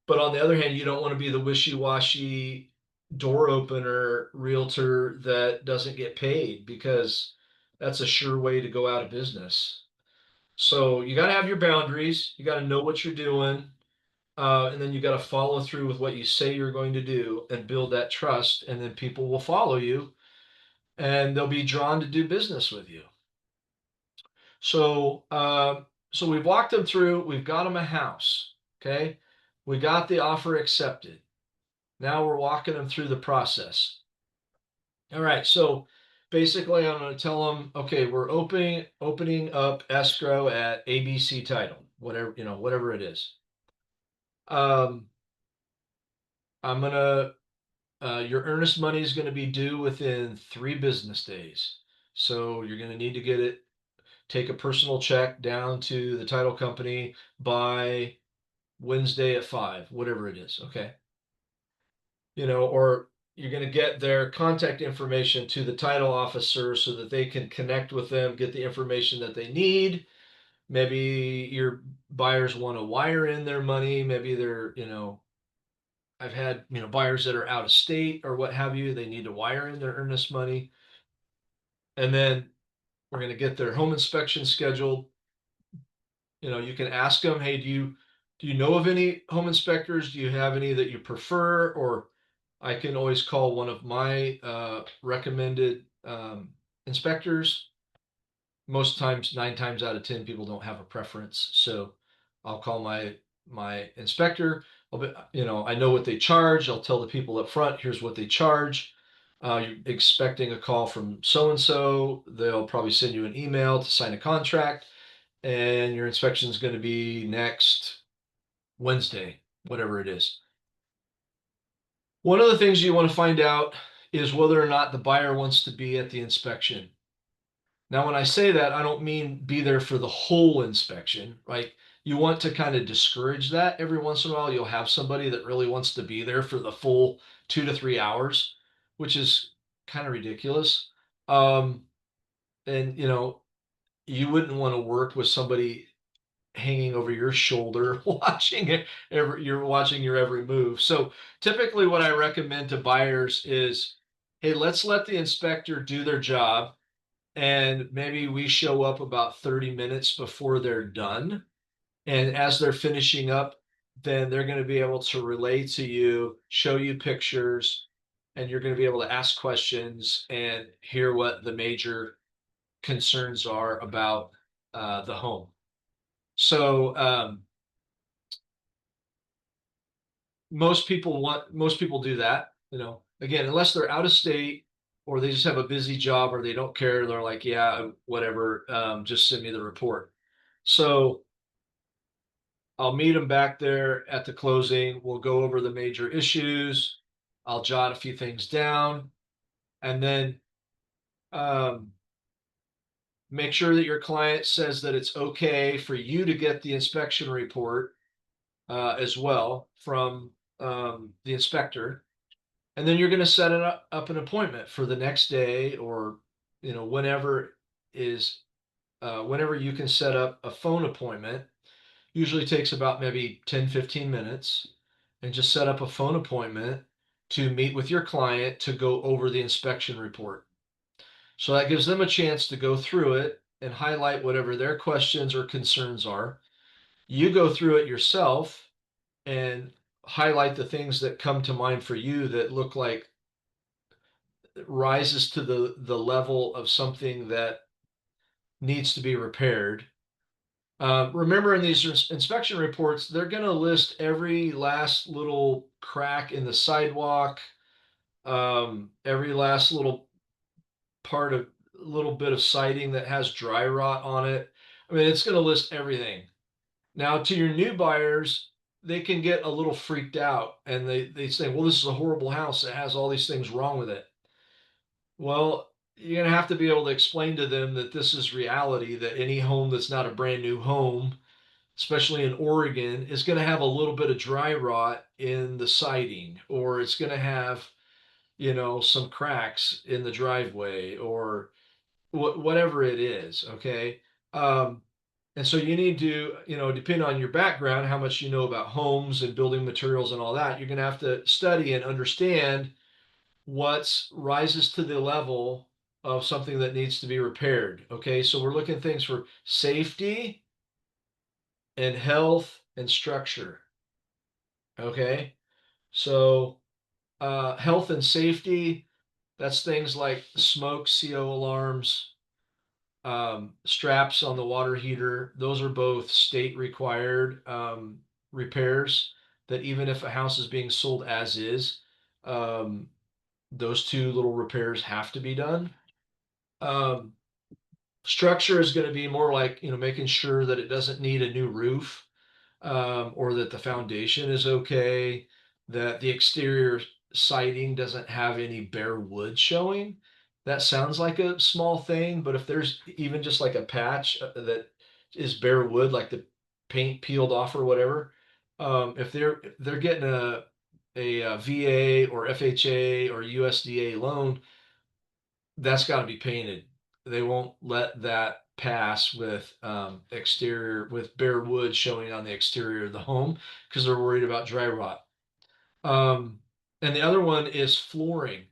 But on the other hand, you don't want to be the wishy-washy door opener realtor that doesn't get paid, because that's a sure way to go out of business. So you got to have your boundaries. You got to know what you're doing. And then you got to follow through with what you say you're going to do and build that trust. And then people will follow you and they'll be drawn to do business with you. So, so we've walked them through, we've got them a house. Okay. We got the offer accepted. Now we're walking them through the process. All right. So basically I'm going to tell them, okay, we're opening up escrow at ABC Title, whatever it is. I'm going to, your earnest money is going to be due within 3 business days. So you're going to need to take a personal check down to the title company by Wednesday at 5, whatever it is. Okay. Or you're going to get their contact information to the title officer so that they can connect with them, get the information that they need. Maybe your buyers want to wire in their money. Maybe they're, I've had, buyers that are out of state or what have you. They need to wire in their earnest money. And then we're going to get their home inspection scheduled. You can ask them, hey, do you know of any home inspectors? Do you have any that you prefer? Or I can always call one of my recommended inspectors. Most times, 9 times out of 10, people don't have a preference. So I'll call my inspector. I know what they charge. I'll tell the people up front, here's what they charge. You're expecting a call from so-and-so. They'll probably send you an email to sign a contract, and your inspection is going to be next Wednesday, whatever it is. One of the things you want to find out is whether or not the buyer wants to be at the inspection. Now, when I say that, I don't mean be there for the whole inspection, right? You want to kind of discourage that. Every once in a while, you'll have somebody that really wants to be there for the full 2 to 3 hours, which is kind of ridiculous. And you wouldn't want to work with somebody hanging over your shoulder, watching you're watching your every move. So typically what I recommend to buyers is, hey, let's let the inspector do their job. And maybe we show up about 30 minutes before they're done. And as they're finishing up, then they're going to be able to relay to you, show you pictures, and you're going to be able to ask questions and hear what the major concerns are about the home. So most people do that, again, unless they're out of state or they just have a busy job or they don't care. They're like, yeah, whatever, just send me the report. So I'll meet them back there at the closing. We'll go over the major issues. I'll jot a few things down, and then make sure that your client says that it's okay for you to get the inspection report as well from the inspector. And then you're going to set up an appointment for the next day, or whenever you can set up a phone appointment. Usually takes about maybe 10-15 minutes, and just set up a phone appointment to meet with your client to go over the inspection report. So that gives them a chance to go through it and highlight whatever their questions or concerns are. You go through it yourself and highlight the things that come to mind for you that look like it rises to the level of something that needs to be repaired. Remember, in these inspection reports, they're going to list every last little crack in the sidewalk, every last little bit of siding that has dry rot on it. I mean, it's going to list everything. Now, to your new buyers, they can get a little freaked out, and they say, well, this is a horrible house. It has all these things wrong with it. Well, you're going to have to be able to explain to them that this is reality, that any home that's not a brand new home, especially in Oregon, is going to have a little bit of dry rot in the siding, or it's going to have, some cracks in the driveway, or whatever it is. Okay. And so you need to, depending on your background, how much you know about homes and building materials and all that, you're going to have to study and understand what rises to the level of something that needs to be repaired. Okay. So we're looking at things for safety and health and structure. Okay. So health and safety, that's things like smoke, CO alarms, straps on the water heater. Those are both state required repairs that even if a house is being sold as is, those 2 little repairs have to be done. Structure is going to be more like, making sure that it doesn't need a new roof, or that the foundation is okay, that the exterior siding doesn't have any bare wood showing. That sounds like a small thing, but if there's even just like a patch that is bare wood, like the paint peeled off or whatever, if they're getting a VA or FHA or USDA loan, that's got to be painted. They won't let that pass with exterior with bare wood showing on the exterior of the home because they're worried about dry rot. And the other one is flooring,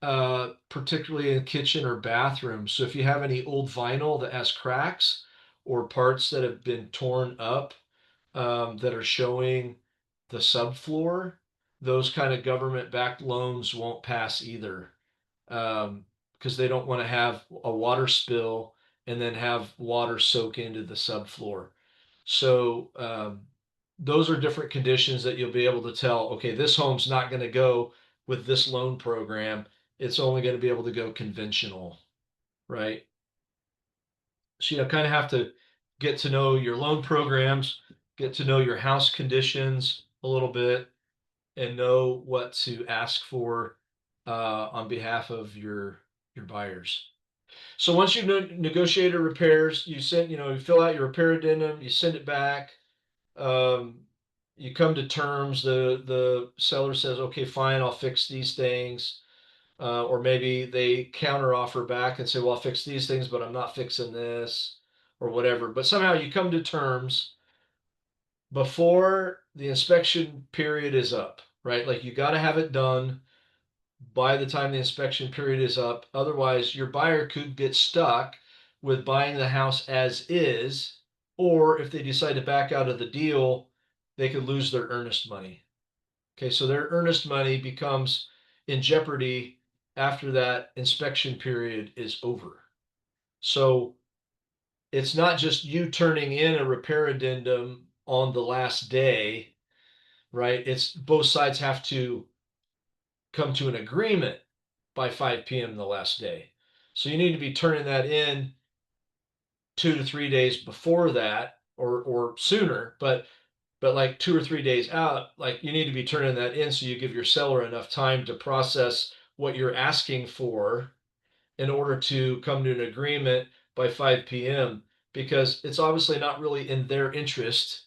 particularly in kitchen or bathroom. So if you have any old vinyl that has cracks or parts that have been torn up that are showing the subfloor, those kind of government-backed loans won't pass either, because they don't want to have a water spill and then have water soak into the subfloor. So those are different conditions that you'll be able to tell, okay, this home's not going to go with this loan program. It's only going to be able to go conventional, right? So you kind of have to get to know your loan programs, get to know your house conditions a little bit, and know what to ask for on behalf of your buyers. So once you've negotiated repairs, you fill out your repair addendum, you send it back. You come to terms. The seller says, okay, fine, I'll fix these things. Or maybe they counter offer back and say, well, I'll fix these things, but I'm not fixing this or whatever. But somehow you come to terms before the inspection period is up, right? Like you got to have it done by the time the inspection period is up. Otherwise, your buyer could get stuck with buying the house as is, or if they decide to back out of the deal, they could lose their earnest money. Okay, so their earnest money becomes in jeopardy after that inspection period is over. So it's not just you turning in a repair addendum on the last day, right? It's both sides have to come to an agreement by 5 p.m. the last day. So you need to be turning that in 2 to 3 days before that, or sooner, but like 2 or 3 days out, like you need to be turning that in so you give your seller enough time to process what you're asking for in order to come to an agreement by 5 p.m. because it's obviously not really in their interest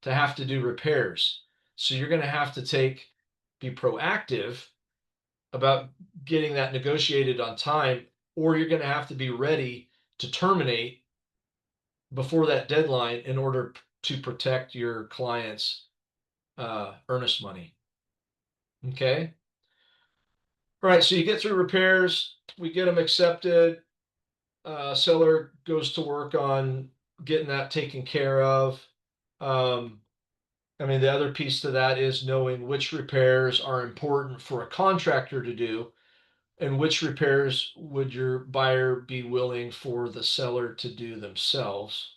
to have to do repairs. So you're going to have to be proactive about getting that negotiated on time, or you're going to have to be ready to terminate before that deadline in order to protect your client's earnest money. Okay. All right. So you get through repairs, we get them accepted. Seller goes to work on getting that taken care of. I mean, the other piece to that is knowing which repairs are important for a contractor to do and which repairs would your buyer be willing for the seller to do themselves.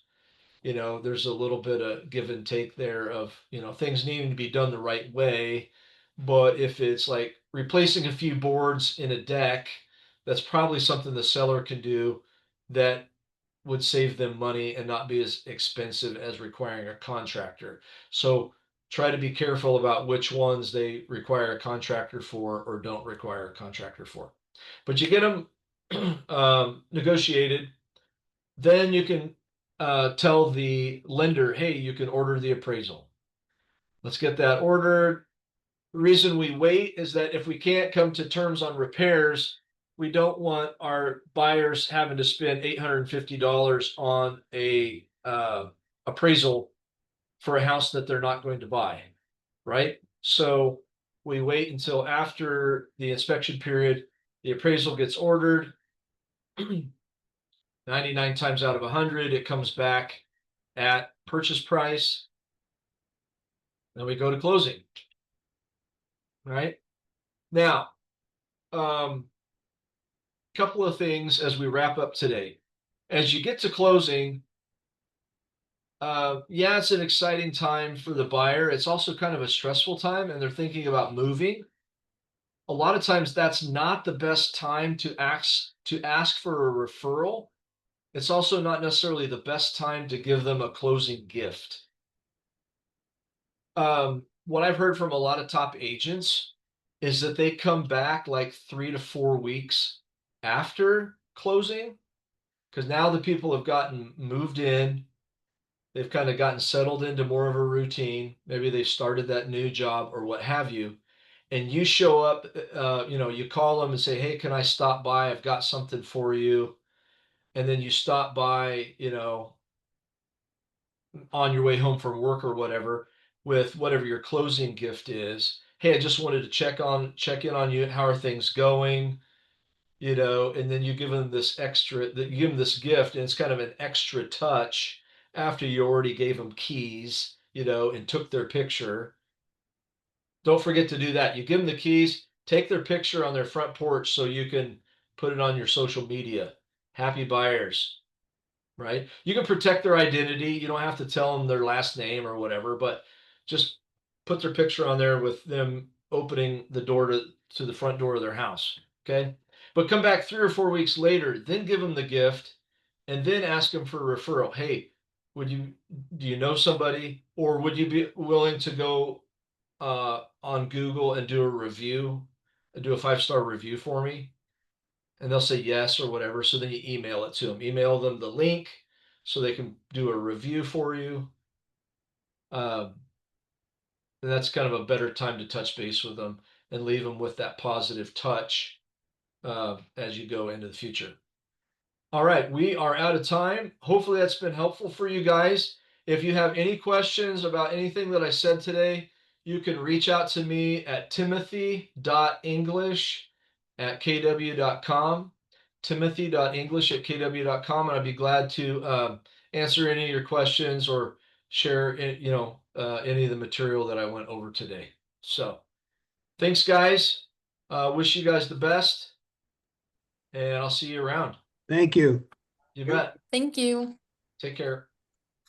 There's a little bit of give and take there of, things needing to be done the right way. But if it's like replacing a few boards in a deck, that's probably something the seller can do that would save them money and not be as expensive as requiring a contractor. So try to be careful about which ones they require a contractor for or don't require a contractor for. But you get them negotiated, then you can tell the lender, hey, you can order the appraisal. Let's get that ordered. The reason we wait is that if we can't come to terms on repairs, we don't want our buyers having to spend $850 on a appraisal for a house that they're not going to buy, right? So we wait until after the inspection period, the appraisal gets ordered. 99 times out of 100, it comes back at purchase price. Then we go to closing. Right now, couple of things as we wrap up today. As you get to closing, yeah, it's an exciting time for the buyer. It's also kind of a stressful time, and they're thinking about moving. A lot of times, that's not the best time to ask for a referral. It's also not necessarily the best time to give them a closing gift. What I've heard from a lot of top agents is that they come back like 3 to 4 weeks after closing, because now the people have gotten moved in, they've kind of gotten settled into more of a routine. Maybe they started that new job or what have you. And you show up, you call them and say, hey, can I stop by? I've got something for you. And then you stop by, on your way home from work or whatever, with whatever your closing gift is. Hey, I just wanted to check in on you. How are things going? And then you give them this gift, and it's kind of an extra touch after you already gave them keys, and took their picture. Don't forget to do that. You give them the keys, take their picture on their front porch so you can put it on your social media. Happy buyers, right? You can protect their identity. You don't have to tell them their last name or whatever, but just put their picture on there with them opening the door to the front door of their house. Okay. But come back 3 or 4 weeks later, then give them the gift and then ask them for a referral. Hey, do you know somebody, or would you be willing to go on Google and do a 5-star review for me? And they'll say yes or whatever. So then you email it to them. Email them the link so they can do a review for you. And that's kind of a better time to touch base with them and leave them with that positive touch as you go into the future. All right, we are out of time. Hopefully that's been helpful for you guys. If you have any questions about anything that I said today, you can reach out to me at timothy.english@kw.com, timothy.english@kw.com, and I'd be glad to answer any of your questions or share any of the material that I went over today. So thanks, guys. Wish you guys the best, and I'll see you around. Thank you. You bet. Thank you. Take care.